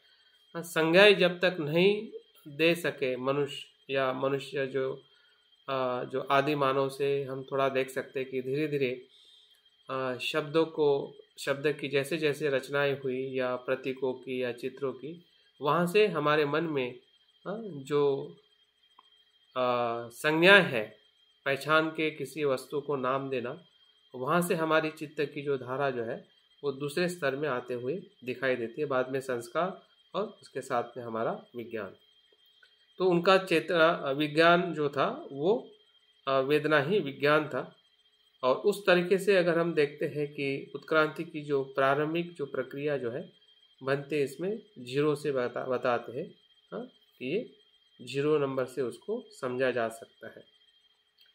संज्ञाएं जब तक नहीं दे सके मनुष्य, या मनुष्य जो आदि मानव से हम थोड़ा देख सकते हैं कि धीरे धीरे शब्द की जैसे जैसे रचनाएं हुई या प्रतीकों की या चित्रों की, वहाँ से हमारे मन में जो संज्ञा है, पहचान के किसी वस्तु को नाम देना, वहाँ से हमारी चित्त की जो धारा जो है वो दूसरे स्तर में आते हुए दिखाई देती है। बाद में संस्कार और उसके साथ में हमारा विज्ञान। तो उनका चेतना विज्ञान जो था वो वेदना ही विज्ञान था। और उस तरीके से अगर हम देखते हैं कि उत्क्रांति की जो प्रारंभिक जो प्रक्रिया जो है बनते इसमें 0 से बताते हैं, कि ये 0 नंबर से उसको समझा जा सकता है।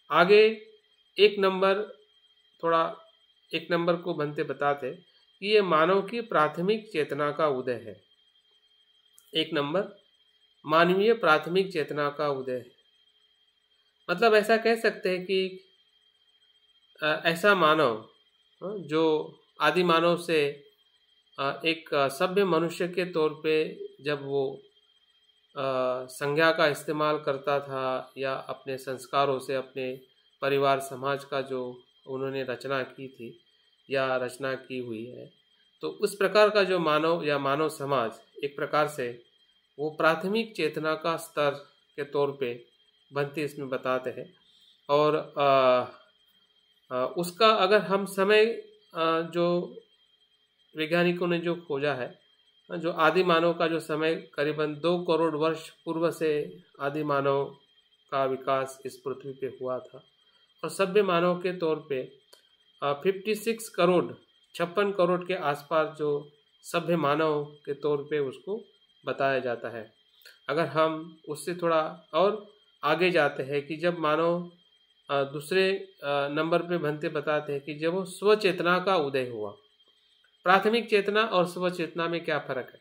आगे 1 नंबर थोड़ा एक नंबर को बनते बताते कि ये मानव की प्राथमिक चेतना का उदय है। एक नंबर मानवीय प्राथमिक चेतना का उदय है। मतलब ऐसा कह सकते हैं कि ऐसा मानव जो आदि मानव से एक सभ्य मनुष्य के तौर पे जब वो संज्ञा का इस्तेमाल करता था या अपने संस्कारों से अपने परिवार समाज का जो उन्होंने रचना की थी या रचना की हुई है, तो उस प्रकार का जो मानव या मानव समाज एक प्रकार से वो प्राथमिक चेतना का स्तर के तौर पे बनते इसमें बताते हैं। और उसका अगर हम समय जो वैज्ञानिकों ने जो खोजा है, जो आदि मानव का जो समय करीबन 2 करोड़ वर्ष पूर्व से आदि मानव का विकास इस पृथ्वी पे हुआ था और सभ्य मानव के तौर पे 56 करोड़ 56 करोड़ के आसपास जो सभ्य मानव के तौर पे उसको बताया जाता है। अगर हम उससे थोड़ा और आगे जाते हैं कि जब मानव दूसरे नंबर पे बनते बताते हैं कि जब वो स्वचेतना का उदय हुआ। प्राथमिक चेतना और स्वचेतना में क्या फर्क है?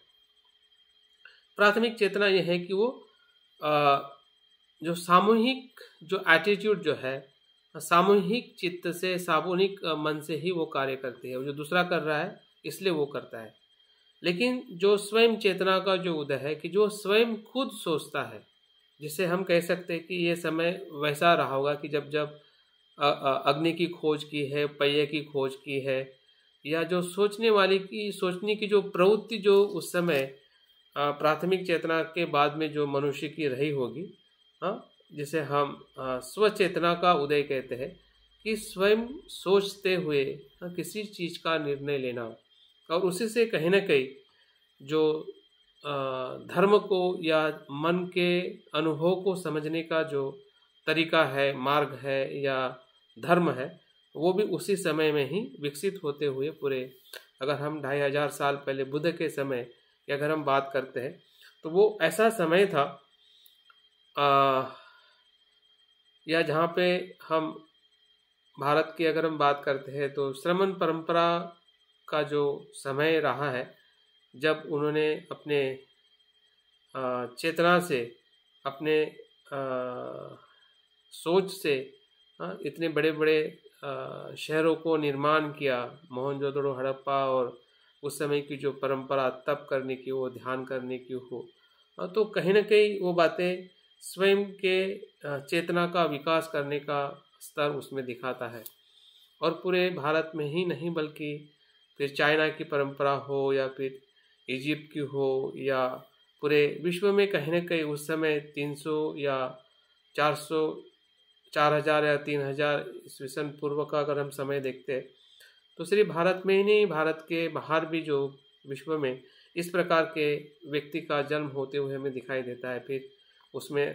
प्राथमिक चेतना यह है कि वो जो सामूहिक जो एटीट्यूड जो है, सामूहिक चित्त से सामूहिक मन से ही वो कार्य करती है। जो दूसरा कर रहा है इसलिए वो करता है। लेकिन जो स्वयं चेतना का जो उदय है कि जो स्वयं खुद सोचता है, जिसे हम कह सकते हैं कि ये समय वैसा रहा होगा कि जब जब अग्नि की खोज की है, पहिए की खोज की है, या जो सोचने की जो प्रवृत्ति जो उस समय प्राथमिक चेतना के बाद में जो मनुष्य की रही होगी, जिसे हम स्वचेतना का उदय कहते हैं कि स्वयं सोचते हुए किसी चीज़ का निर्णय लेना, और उसी से कहीं ना कहीं जो धर्म को या मन के अनुभव को समझने का जो तरीका है, मार्ग है या धर्म है, वो भी उसी समय में ही विकसित होते हुए पूरे, अगर हम 2500 साल पहले बुद्ध के समय की अगर हम बात करते हैं तो वो ऐसा समय था या जहाँ पे हम भारत की अगर हम बात करते हैं तो श्रमण परंपरा का जो समय रहा है, जब उन्होंने अपने चेतना से, अपने सोच से इतने बड़े बड़े शहरों को निर्माण किया, मोहनजोदड़ो, हड़प्पा, और उस समय की जो परंपरा तप करने की हो, ध्यान करने की हो, तो कहीं ना कहीं वो बातें स्वयं के चेतना का विकास करने का स्तर उसमें दिखाता है। और पूरे भारत में ही नहीं बल्कि फिर चाइना की परंपरा हो या फिर इजिप्ट की हो या पूरे विश्व में कहीं ना कहीं उस समय 300 या 400 4000 या 3000 ईस्वी सन पूर्व का अगर हम समय देखते हैं तो सिर्फ भारत में ही नहीं, भारत के बाहर भी जो विश्व में इस प्रकार के व्यक्ति का जन्म होते हुए हमें दिखाई देता है। फिर उसमें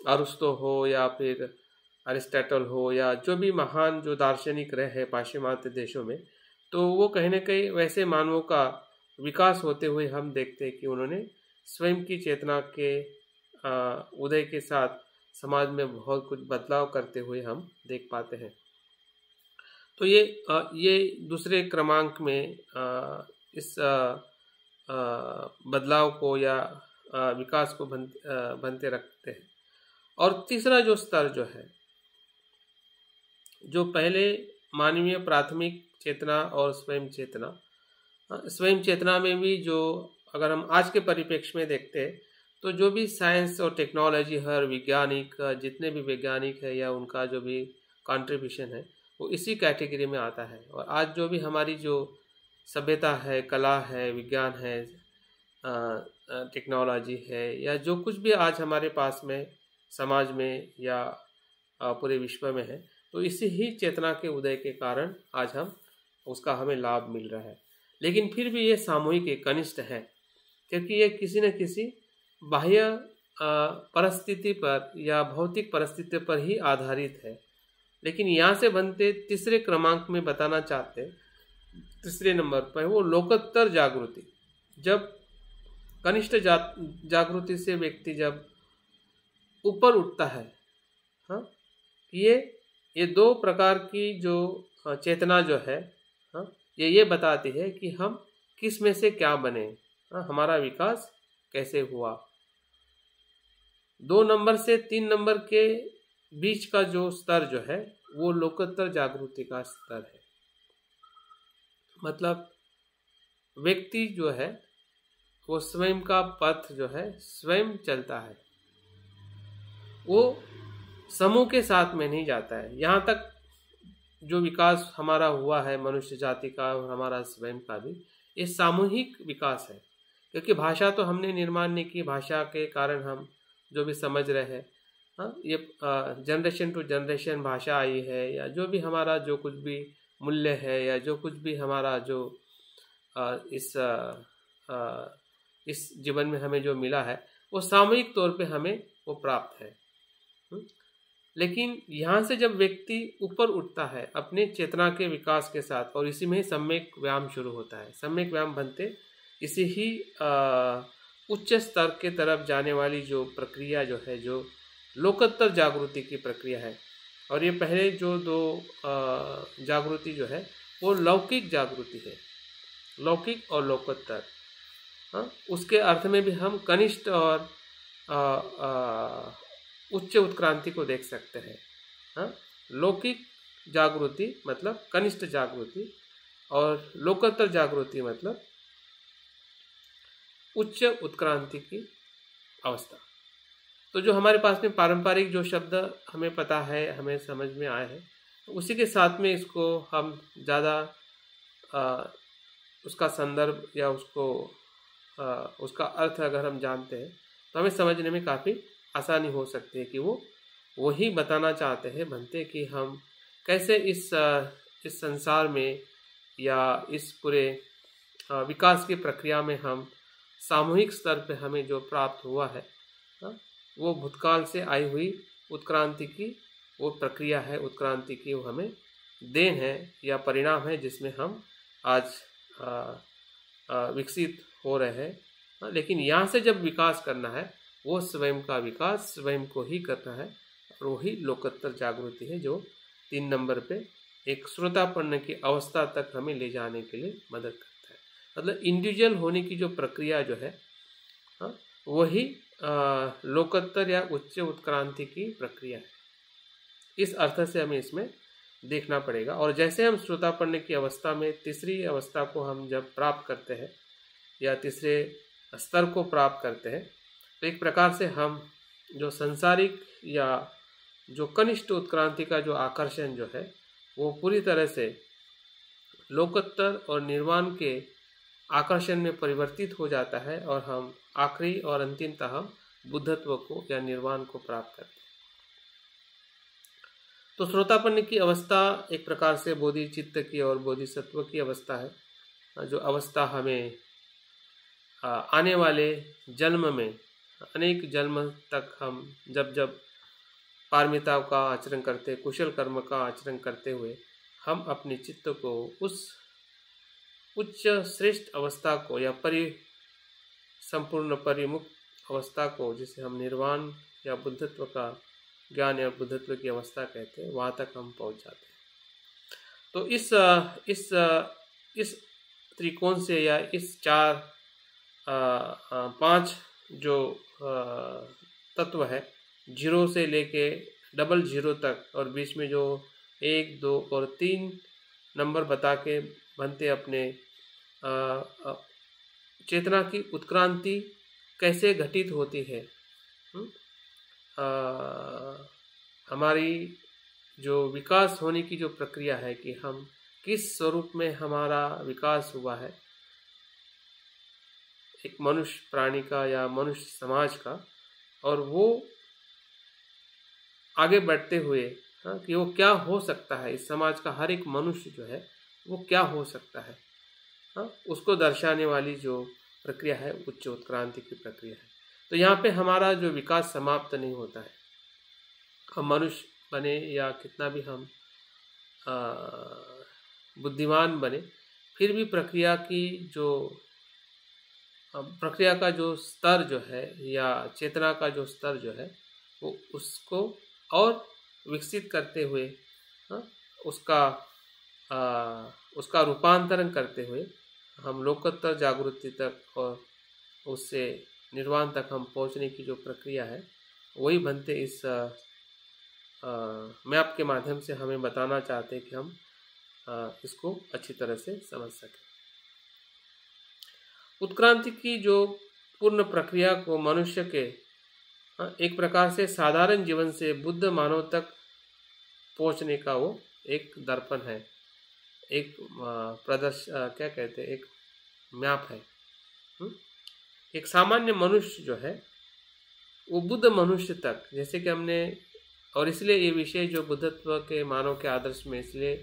अरिस्टो हो या फिर अरिस्टोटल हो या जो भी महान जो दार्शनिक रहे पाश्चिमात्य देशों में, तो वो कहीं ना कहीं वैसे मानवों का विकास होते हुए हम देखते हैं कि उन्होंने स्वयं की चेतना के उदय के साथ समाज में बहुत कुछ बदलाव करते हुए हम देख पाते हैं। तो ये दूसरे क्रमांक में इस बदलाव को या विकास को बनते रखते हैं। और तीसरा जो स्तर जो है, जो पहले मानवीय प्राथमिक चेतना और स्वयं चेतना, स्वयं चेतना में भी जो अगर हम आज के परिप्रेक्ष्य में देखते हैं तो जो भी साइंस और टेक्नोलॉजी है और वैज्ञानिक, जितने भी वैज्ञानिक है या उनका जो भी कंट्रीब्यूशन है वो इसी कैटेगरी में आता है। और आज जो भी हमारी जो सभ्यता है, कला है, विज्ञान है, टेक्नोलॉजी है, या जो कुछ भी आज हमारे पास में समाज में या पूरे विश्व में है, तो इसी ही चेतना के उदय के कारण आज उसका हमें लाभ मिल रहा है। लेकिन फिर भी ये सामूहिक एक कनिष्ठ है, क्योंकि ये किसी न किसी बाह्य परिस्थिति पर या भौतिक परिस्थिति पर ही आधारित है। लेकिन यहाँ से बनते तीसरे क्रमांक में बताना चाहते, तीसरे नंबर पर वो लोकोत्तर जागृति। जब कनिष्ठ जागृति से व्यक्ति जब ऊपर उठता है, हाँ, ये ये दो प्रकार की जो चेतना जो है, हाँ, ये बताती है कि हम किस में से क्या बने, हाँ, हमारा विकास कैसे हुआ। 2 नंबर से 3 नंबर के बीच का जो स्तर जो है वो लोकोत्तर जागृति का स्तर है। मतलब व्यक्ति जो है वो स्वयं का पथ जो है स्वयं चलता है, वो समूह के साथ में नहीं जाता है। यहाँ तक जो विकास हमारा हुआ है मनुष्य जाति का और हमारा स्वयं का भी, ये सामूहिक विकास है। क्योंकि भाषा तो हमने निर्माण नहीं की, भाषा के कारण हम जो भी समझ रहे हैं, हाँ, ये जनरेशन टू जनरेशन भाषा आई है, या जो भी हमारा जो कुछ भी मूल्य है, या जो कुछ भी हमारा जो इस जीवन में हमें जो मिला है वो सामूहिक तौर पे हमें वो प्राप्त है। लेकिन यहाँ से जब व्यक्ति ऊपर उठता है अपने चेतना के विकास के साथ, और इसी में ही सम्यक व्यायाम शुरू होता है। सम्यक व्यायाम बनते इसी ही उच्च स्तर के तरफ जाने वाली जो प्रक्रिया जो है, जो लोकोत्तर जागृति की प्रक्रिया है। और ये पहले जो दो जागृति जो है वो लौकिक जागृति है, लौकिक और लोकोत्तर। हाँ, उसके अर्थ में भी हम कनिष्ठ और उच्च उत्क्रांति को देख सकते हैं। हाँ, लौकिक जागृति मतलब कनिष्ठ जागृति, और लोकोत्तर जागृति मतलब उच्च उत्क्रांति की अवस्था। तो जो हमारे पास में पारंपरिक जो शब्द हमें पता है, हमें समझ में आए हैं, उसी के साथ में इसको हम ज़्यादा उसका संदर्भ या उसका अर्थ अगर हम जानते हैं तो हमें समझने में काफ़ी आसानी हो सकती है कि वो वही बताना चाहते हैं बनते कि हम कैसे इस संसार में या इस पूरे विकास की प्रक्रिया में हम सामूहिक स्तर पे हमें जो प्राप्त हुआ है, वो भूतकाल से आई हुई उत्क्रांति की वो प्रक्रिया है, उत्क्रांति की वो हमें देन है या परिणाम है, जिसमें हम आज विकसित हो रहे हैं। लेकिन यहाँ से जब विकास करना है वो स्वयं का विकास स्वयं को ही करना है, और वही लोकोत्तर जागृति है जो 3 नंबर पे एक श्रोतापन्न की अवस्था तक हमें ले जाने के लिए मदद करता है। मतलब इंडिविजुअल होने की जो प्रक्रिया जो है, वही लोकोत्तर या उच्च उत्क्रांति की प्रक्रिया है। इस अर्थ से हमें इसमें देखना पड़ेगा। और जैसे हम श्रोतापन्न की अवस्था में तीसरी अवस्था को हम जब प्राप्त करते हैं या तीसरे स्तर को प्राप्त करते हैं, तो एक प्रकार से हम जो संसारिक या जो कनिष्ठ उत्क्रांति का जो आकर्षण जो है वो पूरी तरह से लोकोत्तर और निर्वाण के आकर्षण में परिवर्तित हो जाता है, और हम आखिरी और अंतिमतः बुद्धत्व को या निर्वाण को प्राप्त करते हैं। तो श्रोतापन्न की अवस्था एक प्रकार से बोधिचित्त की और बोधिसत्व की अवस्था है, जो अवस्था हमें आने वाले जन्म में अनेक जन्म तक हम जब जब पारमिता का आचरण करते, कुशल कर्म का आचरण करते हुए हम अपने चित्त को उस उच्च श्रेष्ठ अवस्था को या संपूर्ण परिमुक्त अवस्था को, जिसे हम निर्वाण या बुद्धत्व का ज्ञान या बुद्धत्व की अवस्था कहते हैं, वहाँ तक हम पहुँच जाते हैं। तो इस त्रिकोण से या इस 5 जो तत्व है, 0 से लेके डबल 0 तक, और बीच में जो 1, 2 और 3 नंबर बता के बनते अपने चेतना की उत्क्रांति कैसे घटित होती है, हमारी जो विकास होने की जो प्रक्रिया है कि हम किस स्वरूप में हमारा विकास हुआ है, एक मनुष्य प्राणी का या मनुष्य समाज का, और वो आगे बढ़ते हुए कि वो क्या हो सकता है, इस समाज का हर एक मनुष्य जो है वो क्या हो सकता है, उसको दर्शाने वाली जो प्रक्रिया है उच्च उत्क्रांति की प्रक्रिया है। तो यहाँ पे हमारा जो विकास समाप्त नहीं होता है। हम मनुष्य बने या कितना भी हम बुद्धिमान बने, फिर भी प्रक्रिया का जो स्तर जो है या चेतना का जो स्तर जो है वो उसको और विकसित करते हुए हाँ, उसका रूपांतरण करते हुए हम लोकोत्तर जागृति तक और उससे निर्वाण तक हम पहुंचने की जो प्रक्रिया है वही बनते इस मैप के माध्यम से हमें बताना चाहते हैं कि हम इसको अच्छी तरह से समझ सकें। उत्क्रांति की जो पूर्ण प्रक्रिया को मनुष्य के एक प्रकार से साधारण जीवन से बुद्ध मानव तक पहुंचने का वो एक दर्पण है, एक क्या कहते हैं, एक मैप है। एक सामान्य मनुष्य जो है वो बुद्ध मनुष्य तक, जैसे कि हमने, और इसलिए ये विषय जो बुद्धत्व के मानव के आदर्श में इसलिए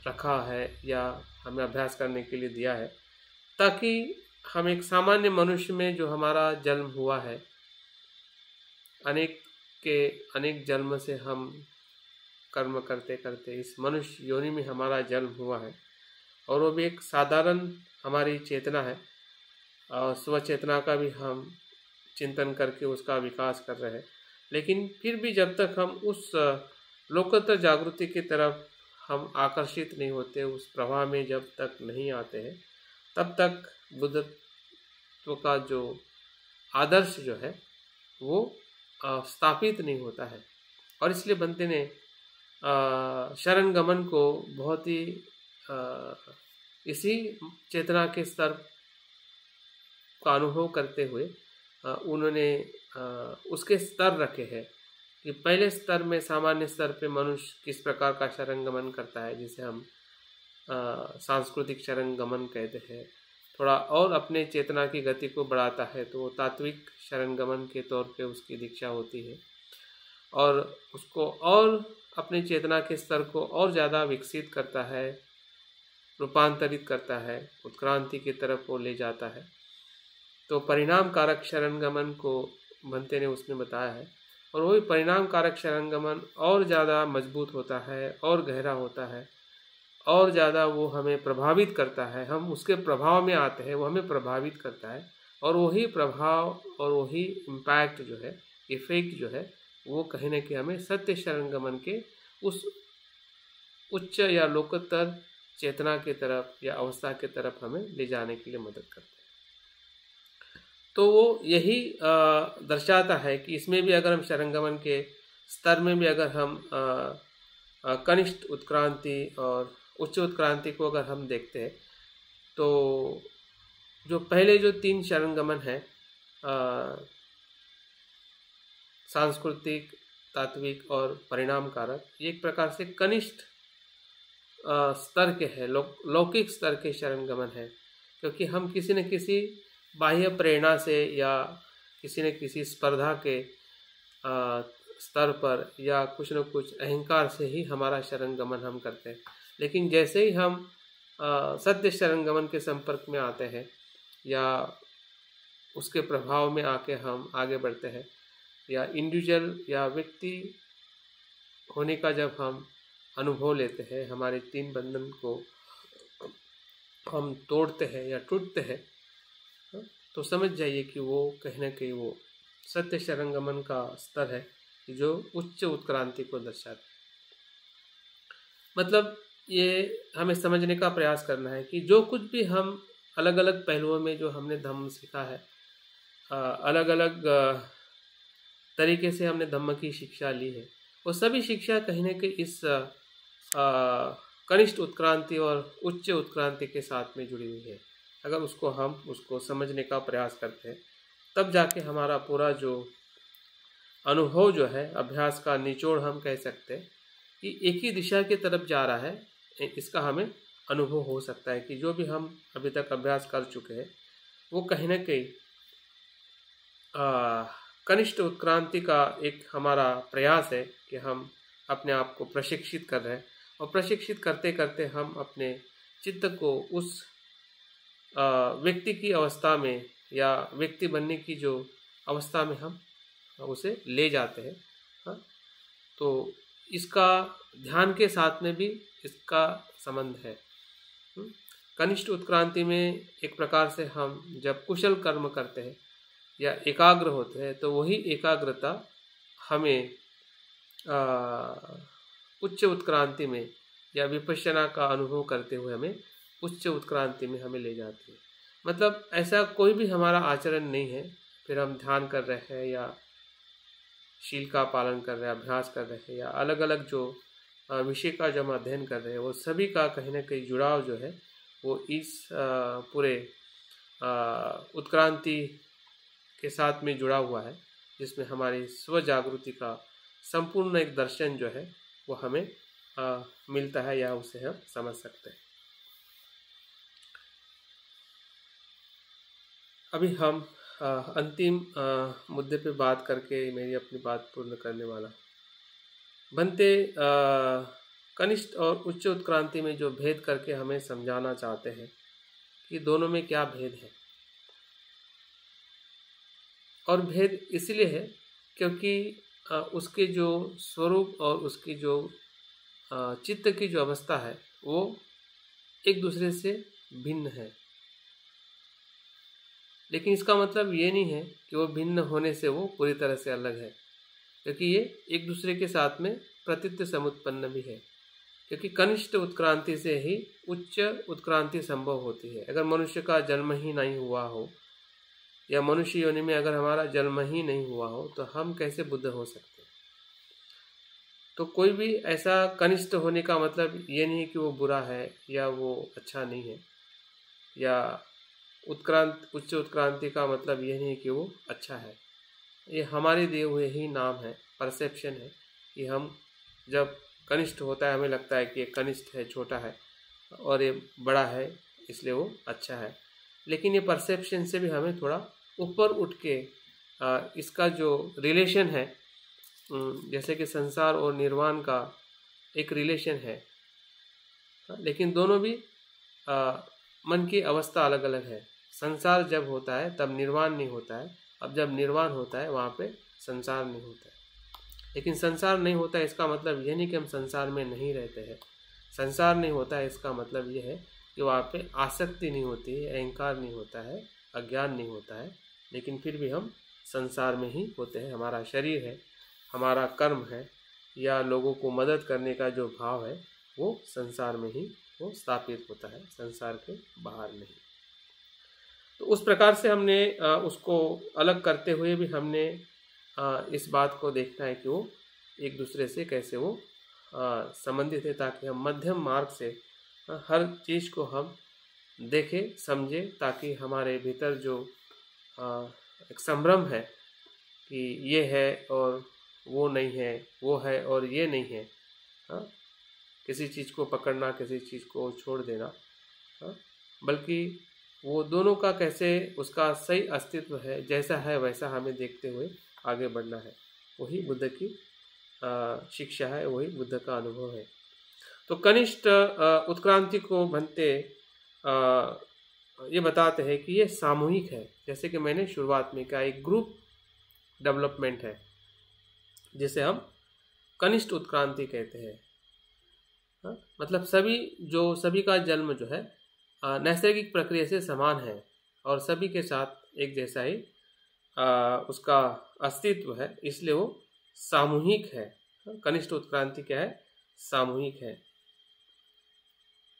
रखा है या हमें अभ्यास करने के लिए दिया है, ताकि हम एक सामान्य मनुष्य में जो हमारा जन्म हुआ है, अनेक जन्म से हम कर्म करते करते इस मनुष्य योनि में हमारा जन्म हुआ है, और वो भी एक साधारण हमारी चेतना है और स्व चेतना का भी हम चिंतन करके उसका विकास कर रहे हैं। लेकिन फिर भी जब तक हम उस लोकोत्तर जागृति की तरफ हम आकर्षित नहीं होते, उस प्रवाह में जब तक नहीं आते हैं, तब तक बुद्धत्व का जो आदर्श जो है वो स्थापित नहीं होता है। और इसलिए बनते ने शरण गमन को बहुत ही इसी चेतना के स्तर का अनुभव करते हुए उन्होंने उसके स्तर रखे हैं कि पहले स्तर में, सामान्य स्तर पे मनुष्य किस प्रकार का शरण गमन करता है, जिसे हम सांस्कृतिक शरण गमन कहते हैं। थोड़ा और अपने चेतना की गति को बढ़ाता है तो वो तात्विक शरण गमन के तौर पे उसकी दीक्षा होती है, और उसको और अपने चेतना के स्तर को और ज़्यादा विकसित करता है, रूपांतरित करता है, उत्क्रांति की तरफ वो ले जाता है। तो परिणाम कारक शरण गमन को बनते ने उसमें बताया है, और वही परिणाम कारक शरण गमन और ज़्यादा मजबूत होता है और गहरा होता है और ज़्यादा वो हमें प्रभावित करता है। हम उसके प्रभाव में आते हैं, वो हमें प्रभावित करता है, और वही प्रभाव और वही इम्पैक्ट जो है, इफेक्ट जो है, वो कहीं न कहीं हमें सत्य शरण गमन के उस उच्च या लोकोत्तर चेतना की तरफ या अवस्था की तरफ हमें ले जाने के लिए मदद करता है। तो वो यही दर्शाता है कि इसमें भी अगर हम शरणगमन के स्तर में भी अगर हम कनिष्ठ उत्क्रांति और उच्च उत्क्रांति को अगर हम देखते हैं, तो जो पहले जो 3 शरणगमन है, सांस्कृतिक, तात्विक और परिणाम कारक, ये एक प्रकार से कनिष्ठ स्तर के हैं, लौकिक स्तर के शरणगमन है, क्योंकि हम किसी न किसी बाह्य प्रेरणा से या किसी न किसी स्पर्धा के स्तर पर या कुछ न कुछ अहंकार से ही हमारा शरणगमन हम करते हैं। लेकिन जैसे ही हम सत्य शरणगमन के संपर्क में आते हैं या उसके प्रभाव में आके हम आगे बढ़ते हैं, या इंडिविजुअल या व्यक्ति होने का जब हम अनुभव लेते हैं, हमारे 3 बंधन को हम तोड़ते हैं या टूटते हैं, तो समझ जाइए कि वो कहीं ना कहीं वो सत्य शरणगमन का स्तर है जो उच्च उत्क्रांति को दर्शाता है। मतलब ये हमें समझने का प्रयास करना है कि जो कुछ भी हम अलग अलग पहलुओं में जो हमने धम्म सीखा है, अलग अलग तरीके से हमने धम्म की शिक्षा ली है, वो सभी शिक्षा कहीं ना कहीं इस कनिष्ठ उत्क्रांति और उच्च उत्क्रांति के साथ में जुड़ी हुई है। अगर उसको समझने का प्रयास करते हैं, तब जाके हमारा पूरा जो अनुभव जो है, अभ्यास का निचोड़ हम कह सकते हैं कि एक ही दिशा की तरफ जा रहा है, इसका हमें अनुभव हो सकता है कि जो भी हम अभी तक अभ्यास कर चुके हैं वो कहीं ना कहीं कनिष्ठ उत्क्रांति का एक हमारा प्रयास है कि हम अपने आप को प्रशिक्षित कर रहे हैं, और प्रशिक्षित करते करते हम अपने चित्त को उस व्यक्ति की अवस्था में या व्यक्ति बनने की जो अवस्था में हम उसे ले जाते हैं। तो इसका ध्यान के साथ में भी इसका संबंध है। कनिष्ठ उत्क्रांति में एक प्रकार से हम जब कुशल कर्म करते हैं या एकाग्र होते हैं, तो वही एकाग्रता हमें उच्च उत्क्रांति में या विपश्यना का अनुभव करते हुए हमें उच्च उत्क्रांति में हमें ले जाती है। मतलब ऐसा कोई भी हमारा आचरण नहीं है, फिर हम ध्यान कर रहे हैं या शील का पालन कर रहे हैं, अभ्यास कर रहे हैं, या अलग अलग जो विषय का जो हम अध्ययन कर रहे हैं, वो सभी का कहीं ना कहीं जुड़ाव जो है वो इस पूरे उत्क्रांति के साथ में जुड़ा हुआ है, जिसमें हमारी स्व जागृति का संपूर्ण एक दर्शन जो है वो हमें मिलता है या उसे हम समझ सकते हैं। अभी हम अंतिम मुद्दे पे बात करके मेरी अपनी बात पूर्ण करने वाला। बनते कनिष्ठ और उच्च उत्क्रांति में जो भेद करके हमें समझाना चाहते हैं कि दोनों में क्या भेद है। और भेद इसलिए है क्योंकि उसके जो स्वरूप और उसकी जो चित्त की जो अवस्था है वो एक दूसरे से भिन्न है। लेकिन इसका मतलब ये नहीं है कि वो भिन्न होने से वो पूरी तरह से अलग है, क्योंकि ये एक दूसरे के साथ में प्रतित्व समुत्पन्न भी है। क्योंकि कनिष्ठ उत्क्रांति से ही उच्च उत्क्रांति संभव होती है। अगर मनुष्य का जन्म ही नहीं हुआ हो या मनुष्य योनि में अगर हमारा जन्म ही नहीं हुआ हो तो हम कैसे बुद्ध हो सकते हैं। तो कोई भी ऐसा कनिष्ठ होने का मतलब ये नहीं है कि वो बुरा है या वो अच्छा नहीं है, या उच्च उत्क्रांति का मतलब ये नहीं है कि वो अच्छा है। ये हमारे दिए हुए ही नाम है, परसेप्शन है कि हम जब कनिष्ठ होता है हमें लगता है कि ये कनिष्ठ है, छोटा है, और ये बड़ा है इसलिए वो अच्छा है। लेकिन ये परसेप्शन से भी हमें थोड़ा ऊपर उठ के इसका जो रिलेशन है, जैसे कि संसार और निर्वाण का एक रिलेशन है, लेकिन दोनों भी मन की अवस्था अलग अलग है। संसार जब होता है तब निर्वाण नहीं होता है, अब जब निर्वाण होता है वहाँ पे संसार नहीं होता है। लेकिन संसार नहीं होता है इसका मतलब यह नहीं कि हम संसार में नहीं रहते हैं। संसार नहीं होता है इसका मतलब यह है कि वहाँ पे आसक्ति नहीं होती है, अहंकार नहीं होता है, अज्ञान नहीं होता है, लेकिन फिर भी हम संसार में ही होते हैं। हमारा शरीर है, हमारा कर्म है, या लोगों को मदद करने का जो भाव है वो संसार में ही वो स्थापित होता है, संसार के बाहर नहीं। तो उस प्रकार से हमने उसको अलग करते हुए भी हमने इस बात को देखना है कि वो एक दूसरे से कैसे वो संबंधित है, ताकि हम मध्यम मार्ग से हर चीज़ को हम देखें, समझें, ताकि हमारे भीतर जो एक संभ्रम है कि ये है और वो नहीं है, वो है और ये नहीं है, किसी चीज़ को पकड़ना, किसी चीज़ को छोड़ देना, बल्कि वो दोनों का कैसे उसका सही अस्तित्व है, जैसा है वैसा हमें देखते हुए आगे बढ़ना है। वही बुद्ध की शिक्षा है, वही बुद्ध का अनुभव है। तो कनिष्ठ उत्क्रांति को बनते ये बताते हैं कि ये सामूहिक है। जैसे कि मैंने शुरुआत में कहा, एक ग्रुप डेवलपमेंट है जिसे हम कनिष्ठ उत्क्रांति कहते हैं। मतलब सभी का जन्म जो है नैसर्गिक प्रक्रिया से समान है और सभी के साथ एक जैसा ही उसका अस्तित्व है, इसलिए वो सामूहिक है। कनिष्ठ उत्क्रांति क्या है? सामूहिक है।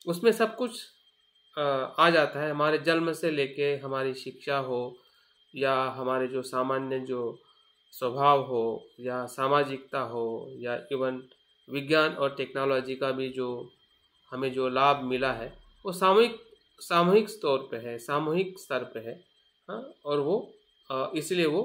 उसमें सब कुछ आ जाता है, हमारे जन्म से लेके हमारी शिक्षा हो या हमारे जो सामान्य जो स्वभाव हो या सामाजिकता हो या इवन विज्ञान और टेक्नोलॉजी का भी जो हमें जो लाभ मिला है वो सामूहिक तौर पे है, सामूहिक स्तर पे है। और वो इसलिए वो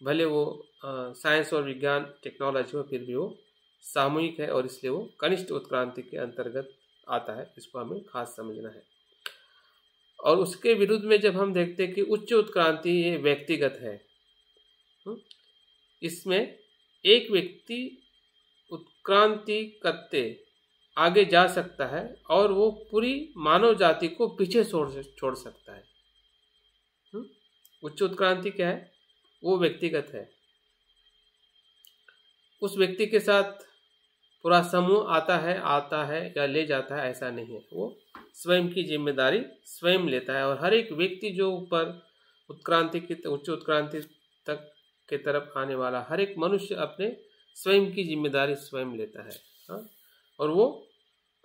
भले वो साइंस और विज्ञान टेक्नोलॉजी हो, फिर भी वो सामूहिक है और इसलिए वो कनिष्ठ उत्क्रांति के अंतर्गत आता है। इसको हमें खास समझना है। और उसके विरुद्ध में जब हम देखते हैं कि उच्च उत्क्रांति ये व्यक्तिगत है, इसमें एक व्यक्ति उत्क्रांति करते आगे जा सकता है और वो पूरी मानव जाति को पीछे छोड़ सकता है। उच्च उत्क्रांति क्या है? वो व्यक्तिगत है। उस व्यक्ति के साथ पूरा समूह आता है या ले जाता है, ऐसा नहीं है। वो स्वयं की जिम्मेदारी स्वयं लेता है और हर एक व्यक्ति जो ऊपर उच्च उत्क्रांति तक के तरफ आने वाला हर एक मनुष्य अपने स्वयं की जिम्मेदारी स्वयं लेता है। और वो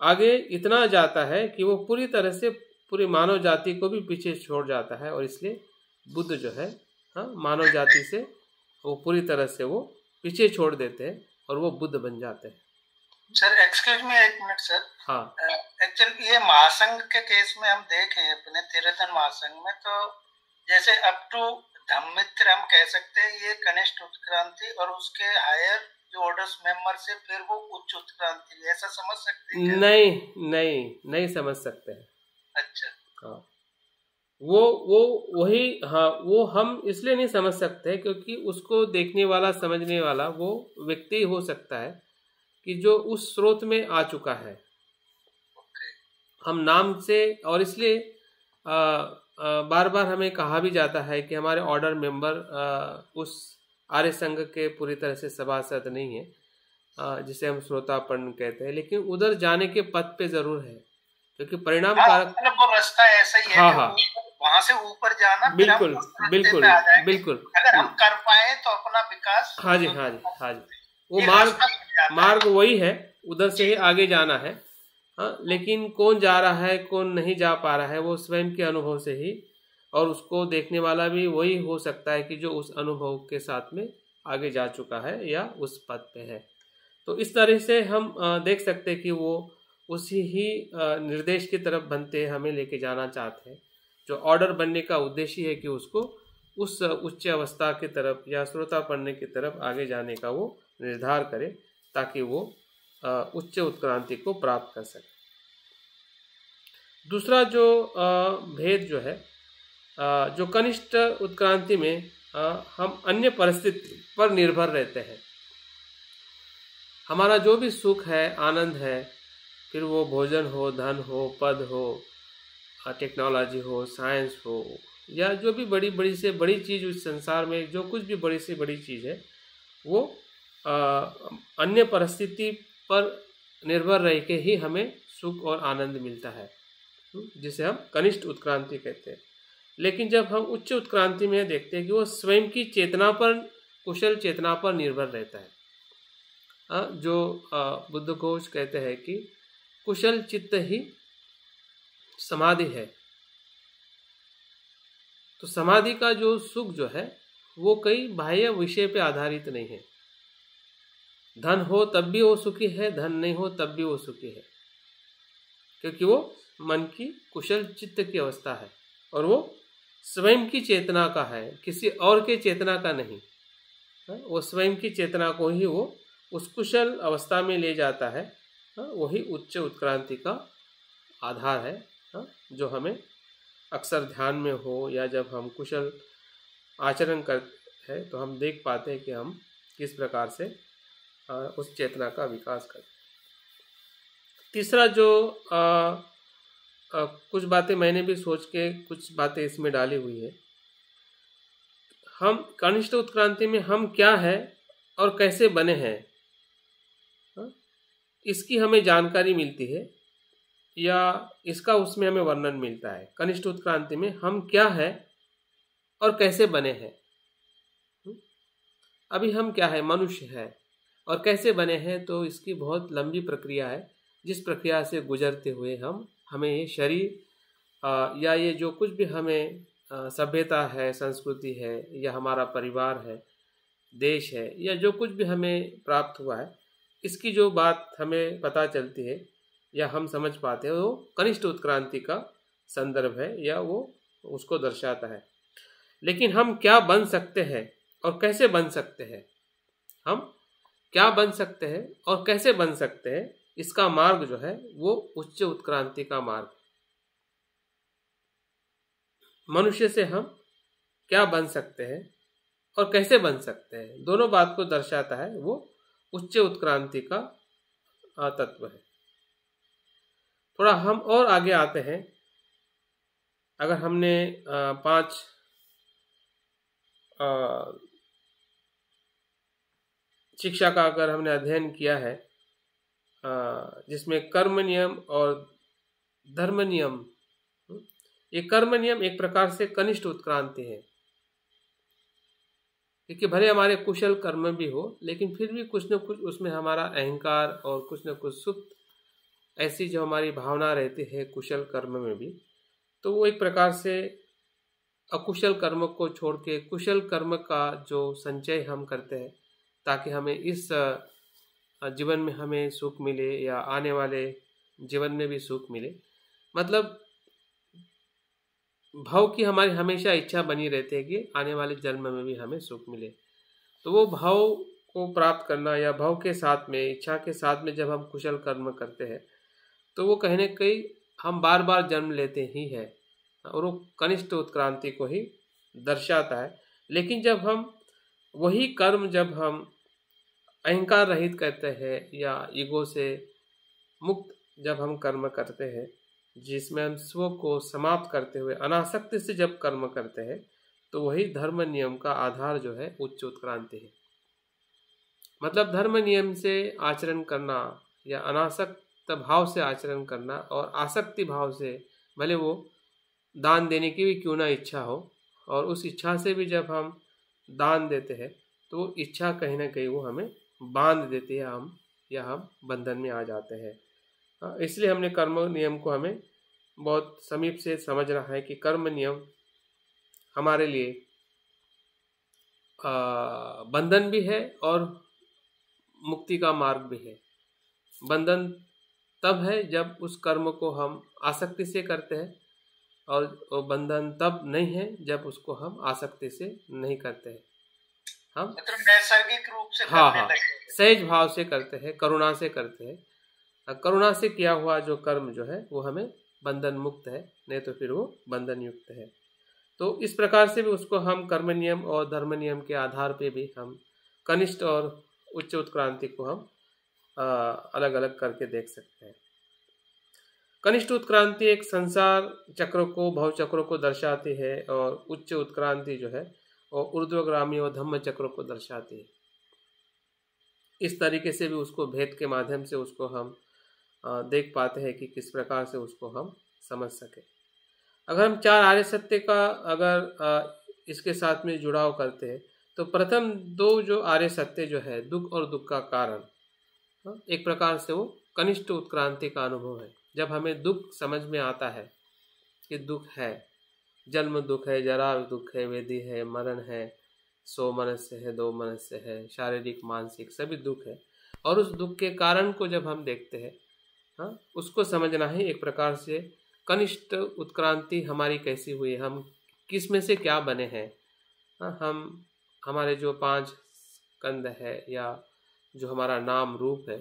आगे इतना जाता है कि वो पूरी तरह से पूरी मानव जाति को भी पीछे छोड़ जाता है। और इसलिए बुद्ध जो है, हाँ, मानव जाति से वो पूरी तरह से वो पीछे छोड़ देते हैं और वो बुद्ध बन जाते हैं। सर एक्सक्यूज मी, एक मिनट सर। हाँ, एक्चुअली ये महासंघ के केस में हम देखें अपने तिरतन महासंघ में, तो जैसे अप टू धम्मित्र हम कह सकते हैं ये कनिष्ठ उत्क्रांति, और उसके हायर जो ऑर्डर्स मेंबर से फिर वो उच्च उत्क्रांति, ऐसा समझ सकते हैं? नहीं समझ सकते हैं। अच्छा, हाँ, वो वही, हाँ, वो हम इसलिए नहीं समझ सकते क्योंकि उसको देखने वाला समझने वाला वो व्यक्ति हो सकता है कि जो उस स्रोत में आ चुका है। हम नाम से, और इसलिए बार बार हमें कहा भी जाता है कि हमारे ऑर्डर मेंबर उस आर्य संघ के पूरी तरह से सभासद नहीं है, जिसे हम श्रोतापन्न कहते हैं, लेकिन उधर जाने के पथ पे जरूर है क्योंकि परिणाम कारक, मतलब वो रास्ता ऐसा ही है। हाँ, वहां से ऊपर जाना, बिल्कुल बिल्कुल बिल्कुल, अगर हम कर पाए तो अपना विकास। हाँ जी, वो मार्ग वही है, उधर से ही आगे जाना है। हाँ, लेकिन कौन जा रहा है कौन नहीं जा पा रहा है वो स्वयं के अनुभव से ही, और उसको देखने वाला भी वही हो सकता है कि जो उस अनुभव के साथ में आगे जा चुका है या उस पद पे है। तो इस तरह से हम देख सकते हैं कि वो उसी ही निर्देश की तरफ बनते हमें लेके जाना चाहते हैं। जो ऑर्डर बनने का उद्देश्य है कि उसको उस उच्च अवस्था की तरफ या श्रोता पढ़ने की तरफ आगे जाने का वो निर्धार करे, ताकि वो उच्च उत्क्रांति को प्राप्त कर सके। दूसरा जो भेद जो है, जो कनिष्ठ उत्क्रांति में हम अन्य परिस्थिति पर निर्भर रहते हैं। हमारा जो भी सुख है, आनंद है, फिर वो भोजन हो, धन हो, पद हो, टेक्नोलॉजी हो, साइंस हो, या जो भी बड़ी से बड़ी चीज़ उस संसार में, जो कुछ भी बड़ी से बड़ी चीज़ है, वो अन्य परिस्थिति पर निर्भर रह के ही हमें सुख और आनंद मिलता है, जिसे हम कनिष्ठ उत्क्रांति कहते हैं। लेकिन जब हम उच्च उत्क्रांति में देखते हैं कि वो स्वयं की चेतना पर, कुशल चेतना पर निर्भर रहता है। जो बुद्ध घोष कहते हैं कि कुशल चित्त ही समाधि है। तो समाधि का जो सुख जो है वो कई बाह्य विषय पे आधारित नहीं है। धन हो तब भी वो सुखी है, धन नहीं हो तब भी वो सुखी है, क्योंकि वो मन की कुशल चित्त की अवस्था है और वो स्वयं की चेतना का है, किसी और के चेतना का नहीं। वो स्वयं की चेतना को ही वो उस कुशल अवस्था में ले जाता है। वही उच्च उत्क्रांति का आधार है, जो हमें अक्सर ध्यान में हो या जब हम कुशल आचरण करते हैं तो हम देख पाते हैं कि हम किस प्रकार से उस चेतना का विकास करते हैं। तीसरा जो कुछ बातें मैंने भी सोच के कुछ बातें इसमें डाली हुई है। हम कनिष्ठ उत्क्रांति में हम क्या है और कैसे बने हैं, इसकी हमें जानकारी मिलती है या इसका उसमें हमें वर्णन मिलता है। कनिष्ठ उत्क्रांति में हम क्या है और कैसे बने हैं। अभी हम क्या है, मनुष्य है, और कैसे बने हैं तो इसकी बहुत लंबी प्रक्रिया है, जिस प्रक्रिया से गुजरते हुए हमें ये शरीर या ये जो कुछ भी हमें सभ्यता है, संस्कृति है, या हमारा परिवार है, देश है, या जो कुछ भी हमें प्राप्त हुआ है, इसकी जो बात हमें पता चलती है या हम समझ पाते हैं, वो कनिष्ठ उत्क्रांति का संदर्भ है या वो उसको दर्शाता है। लेकिन हम क्या बन सकते हैं और कैसे बन सकते हैं, हम क्या बन सकते हैं और कैसे बन सकते हैं, इसका मार्ग जो है वो उच्च उत्क्रांति का मार्ग। मनुष्य से हम क्या बन सकते हैं और कैसे बन सकते हैं, दोनों बात को दर्शाता है वो उच्च उत्क्रांति का तत्व है। थोड़ा हम और आगे आते हैं। अगर हमने 5 शिक्षा का अगर हमने अध्ययन किया है, जिसमें कर्म नियम और धर्म नियम, ये कर्म नियम एक प्रकार से कनिष्ठ उत्क्रांति है, क्योंकि भले हमारे कुशल कर्म भी हो, लेकिन फिर भी कुछ न कुछ उसमें हमारा अहंकार और कुछ न कुछ सुप्त ऐसी जो हमारी भावना रहती है कुशल कर्म में भी, तो वो एक प्रकार से अकुशल कर्म को छोड़ के कुशल कर्म का जो संचय हम करते हैं, ताकि हमें इस जीवन में हमें सुख मिले या आने वाले जीवन में भी सुख मिले। मतलब भाव की हमारी हमेशा इच्छा बनी रहती है कि आने वाले जन्म में भी हमें सुख मिले। तो वो भाव को प्राप्त करना या भाव के साथ में, इच्छा के साथ में जब हम कुशल कर्म करते हैं, तो वो कहीं न कहीं हम बार बार जन्म लेते ही हैं, और वो कनिष्ठ उत्क्रांति को ही दर्शाता है। लेकिन जब हम वही कर्म जब हम अहंकार रहित करते हैं या ईगो से मुक्त जब हम कर्म करते हैं, जिसमें हम स्व को समाप्त करते हुए अनासक्ति से जब कर्म करते हैं, तो वही धर्म नियम का आधार जो है उच्च उत्क्रांति है। मतलब धर्म नियम से आचरण करना या अनासक्त भाव से आचरण करना, और आसक्ति भाव से भले वो दान देने की भी क्यों ना इच्छा हो, और उस इच्छा से भी जब हम दान देते हैं तो वो इच्छा कहीं ना कहीं वो हमें बांध देती है, हम बंधन में आ जाते हैं। इसलिए हमने कर्म नियम को हमें बहुत समीप से समझना है कि कर्म नियम हमारे लिए बंधन भी है और मुक्ति का मार्ग भी है। बंधन तब है जब उस कर्म को हम आसक्ति से करते हैं, और बंधन तब नहीं है जब उसको हम आसक्ति से नहीं करते हैं। हम मतलब नैसर्गिक रूप से हाँ करने हाँ लगे। सहज भाव से करते हैं, करुणा से करते हैं। करुणा से किया हुआ जो कर्म जो है वो हमें बंधन मुक्त है, नहीं तो फिर वो बंधन युक्त है। तो इस प्रकार से भी उसको हम कर्म नियम और धर्म नियम के आधार पे भी हम कनिष्ठ और उच्च उत्क्रांति को हम अलग अलग करके देख सकते हैं। कनिष्ठ उत्क्रांति एक संसार चक्र को, भव चक्र को दर्शाती है, और उच्च उत्क्रांति जो है और ऊर्ध्वगामी और धम्म चक्र को दर्शाती है। इस तरीके से भी उसको भेद के माध्यम से उसको हम देख पाते हैं कि किस प्रकार से उसको हम समझ सके। अगर हम चार आर्य सत्य का इसके साथ में जुड़ाव करते हैं, तो प्रथम दो जो आर्य सत्य जो है, दुख और दुख का कारण, एक प्रकार से वो कनिष्ठ उत्क्रांति का अनुभव है। जब हमें दुख समझ में आता है कि दुख है, जन्म दुख है, जरा दुख है, वेदी है, मरण है, सो मनुष्य है, दो मनुष्य है, शारीरिक मानसिक सभी दुख है, और उस दुख के कारण को जब हम देखते हैं, उसको समझना ही एक प्रकार से कनिष्ठ उत्क्रांति हमारी कैसी हुई, हम किस में से क्या बने हैं। हम हमारे जो 5 स्कंद है, या जो हमारा नाम रूप है,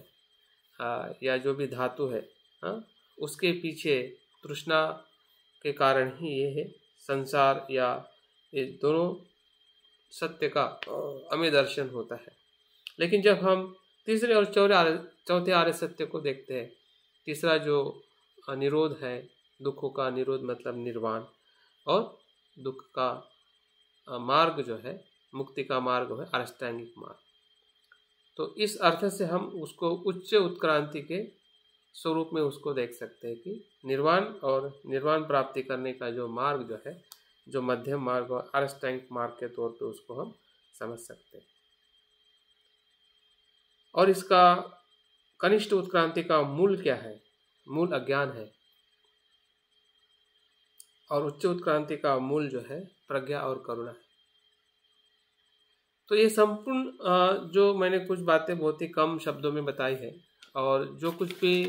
या जो भी धातु है, उसके पीछे तृष्णा के कारण ही ये है संसार, या ये दोनों सत्य का हमें दर्शन होता है। लेकिन जब हम तीसरे और चौथे आर्य सत्य को देखते हैं, तीसरा जो निरोध है, दुखों का निरोध मतलब निर्वाण, और दुख का मार्ग जो है, मुक्ति का मार्ग है अष्टांगिक मार्ग। तो इस अर्थ से हम उसको उच्च उत्क्रांति के स्वरूप में उसको देख सकते हैं कि निर्वाण और निर्वाण प्राप्ति करने का जो मार्ग जो है, जो मध्यम मार्ग और अष्टांगिक मार्ग के तौर पे उसको हम समझ सकते हैं। और इसका कनिष्ठ उत्क्रांति का मूल क्या है? मूल अज्ञान है, और उच्च उत्क्रांति का मूल जो है प्रज्ञा और करुणा है। तो ये संपूर्ण जो मैंने कुछ बातें बहुत ही कम शब्दों में बताई है, और जो कुछ भी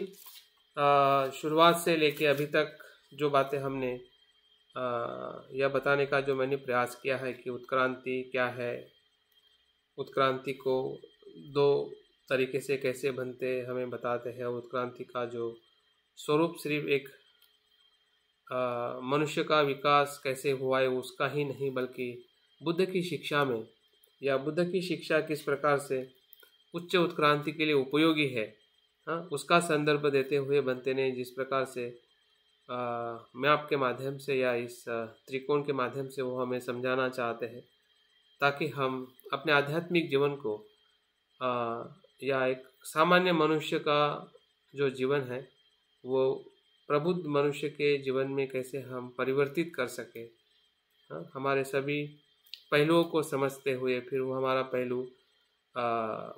शुरुआत से लेके अभी तक जो बातें हमने यह बताने का जो मैंने प्रयास किया है कि उत्क्रांति क्या है, उत्क्रांति को 2 तरीके से कैसे बनते हमें बताते हैं, उत्क्रांति का जो स्वरूप सिर्फ एक मनुष्य का विकास कैसे हुआ है उसका ही नहीं, बल्कि बुद्ध की शिक्षा में, या बुद्ध की शिक्षा किस प्रकार से उच्च उत्क्रांति के लिए उपयोगी है, उसका संदर्भ देते हुए बनते ने जिस प्रकार से मैप के माध्यम से या इस त्रिकोण के माध्यम से वो हमें समझाना चाहते हैं, ताकि हम अपने आध्यात्मिक जीवन को या एक सामान्य मनुष्य का जो जीवन है वो प्रबुद्ध मनुष्य के जीवन में कैसे हम परिवर्तित कर सके। हमारे सभी पहलुओं को समझते हुए, फिर वो हमारा पहलू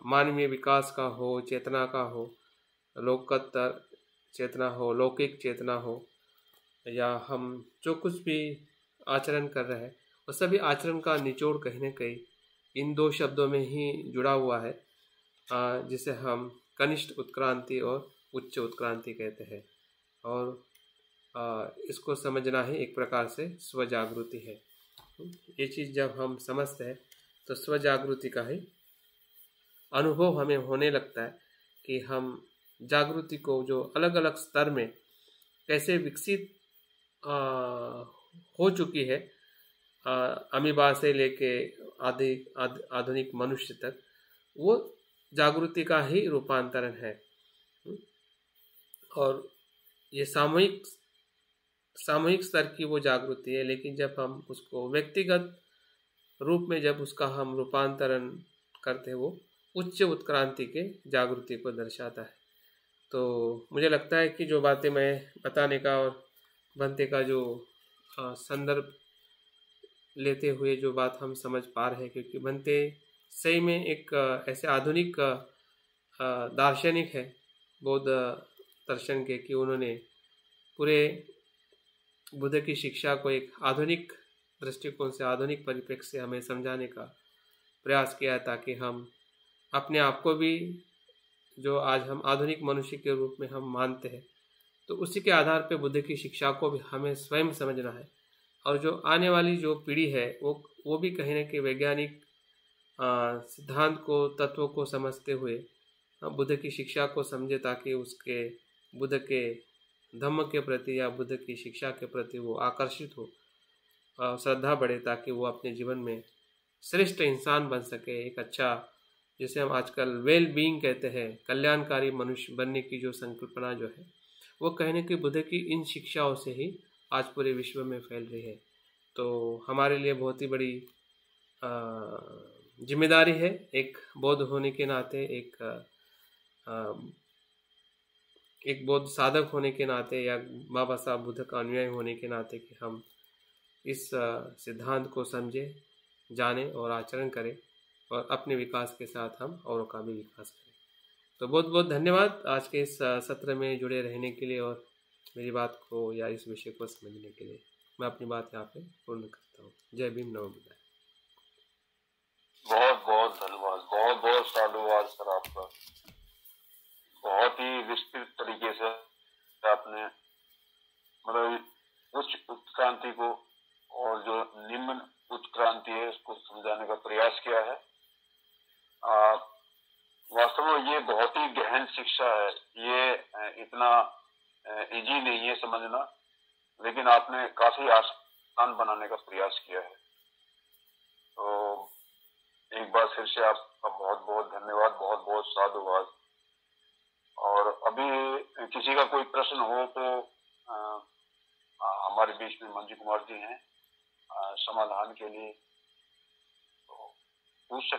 मानवीय विकास का हो, चेतना का हो, लोकोत्तर चेतना हो, लौकिक चेतना हो, या हम जो कुछ भी आचरण कर रहे हैं वो सभी आचरण का निचोड़ कहीं न कहीं इन दो शब्दों में ही जुड़ा हुआ है, जिसे हम कनिष्ठ उत्क्रांति और उच्च उत्क्रांति कहते हैं। और इसको समझना ही एक प्रकार से स्वजागृति है। ये चीज़ जब हम समझते हैं तो स्वजागृति का ही अनुभव हमें होने लगता है कि हम जागृति को जो अलग अलग स्तर में कैसे विकसित हो चुकी है, अमीबा से लेके आधुनिक मनुष्य तक, वो जागृति का ही रूपांतरण है। और ये सामूहिक स्तर की वो जागृति है, लेकिन जब हम उसको व्यक्तिगत रूप में जब उसका हम रूपांतरण करते हैं, वो उच्च उत्क्रांति के जागृति को दर्शाता है। तो मुझे लगता है कि जो बातें मैं बताने का और बनते का जो संदर्भ लेते हुए जो बात हम समझ पा रहे हैं, क्योंकि बनते सही में एक ऐसे आधुनिक दार्शनिक है बौद्ध दर्शन के, कि उन्होंने पूरे बुद्ध की शिक्षा को एक आधुनिक दृष्टिकोण से, आधुनिक परिप्रेक्ष्य से हमें समझाने का प्रयास किया, ताकि हम अपने आप को भी, जो आज हम आधुनिक मनुष्य के रूप में हम मानते हैं, तो उसी के आधार पर बुद्ध की शिक्षा को भी हमें स्वयं समझना है। और जो आने वाली जो पीढ़ी है वो भी कहीं न कहीं वैज्ञानिक सिद्धांत को, तत्वों को समझते हुए बुद्ध की शिक्षा को समझे, ताकि उसके बुद्ध के धम्म के प्रति या बुद्ध की शिक्षा के प्रति वो आकर्षित हो, श्रद्धा बढ़े, ताकि वो अपने जीवन में श्रेष्ठ इंसान बन सके। एक अच्छा, जिसे हम आजकल वेल बीइंग कहते हैं, कल्याणकारी मनुष्य बनने की जो संकल्पना जो है, वो कहीं न कहीं बुद्ध की इन शिक्षाओं से ही आज पूरे विश्व में फैल रही है। तो हमारे लिए बहुत ही बड़ी जिम्मेदारी है, एक बौद्ध होने के नाते, एक बौद्ध साधक होने के नाते, या बाबा साहब बुद्ध का अनुयायी होने के नाते, कि हम इस सिद्धांत को समझे, जाने और आचरण करें, और अपने विकास के साथ हम औरों का भी विकास करें। तो बहुत बहुत धन्यवाद आज के इस सत्र में जुड़े रहने के लिए, और मेरी बात को या इस विषय को समझने के लिए। मैं अपनी बात यहाँ पे पूर्ण करता हूँ। जय भीम, नमो बुद्धाय। बहुत बहुत धन्यवाद, बहुत बहुत साधुवाद सर आपका। बहुत ही विस्तृत तरीके से आपने मतलब उच्च उत्क्रांति को और जो निम्न उत्क्रांति है उसको समझाने का प्रयास किया है। वास्तव में ये बहुत ही गहन शिक्षा है, ये इतना इजी नहीं है समझना, लेकिन आपने काफी आसान बनाने का प्रयास किया है। तो एक बार फिर से आपका बहुत बहुत धन्यवाद, बहुत बहुत साधुवाद। और अभी किसी का कोई प्रश्न हो तो हमारे बीच में मंजू कुमार जी हैं समाधान के लिए, तो पूछ सकते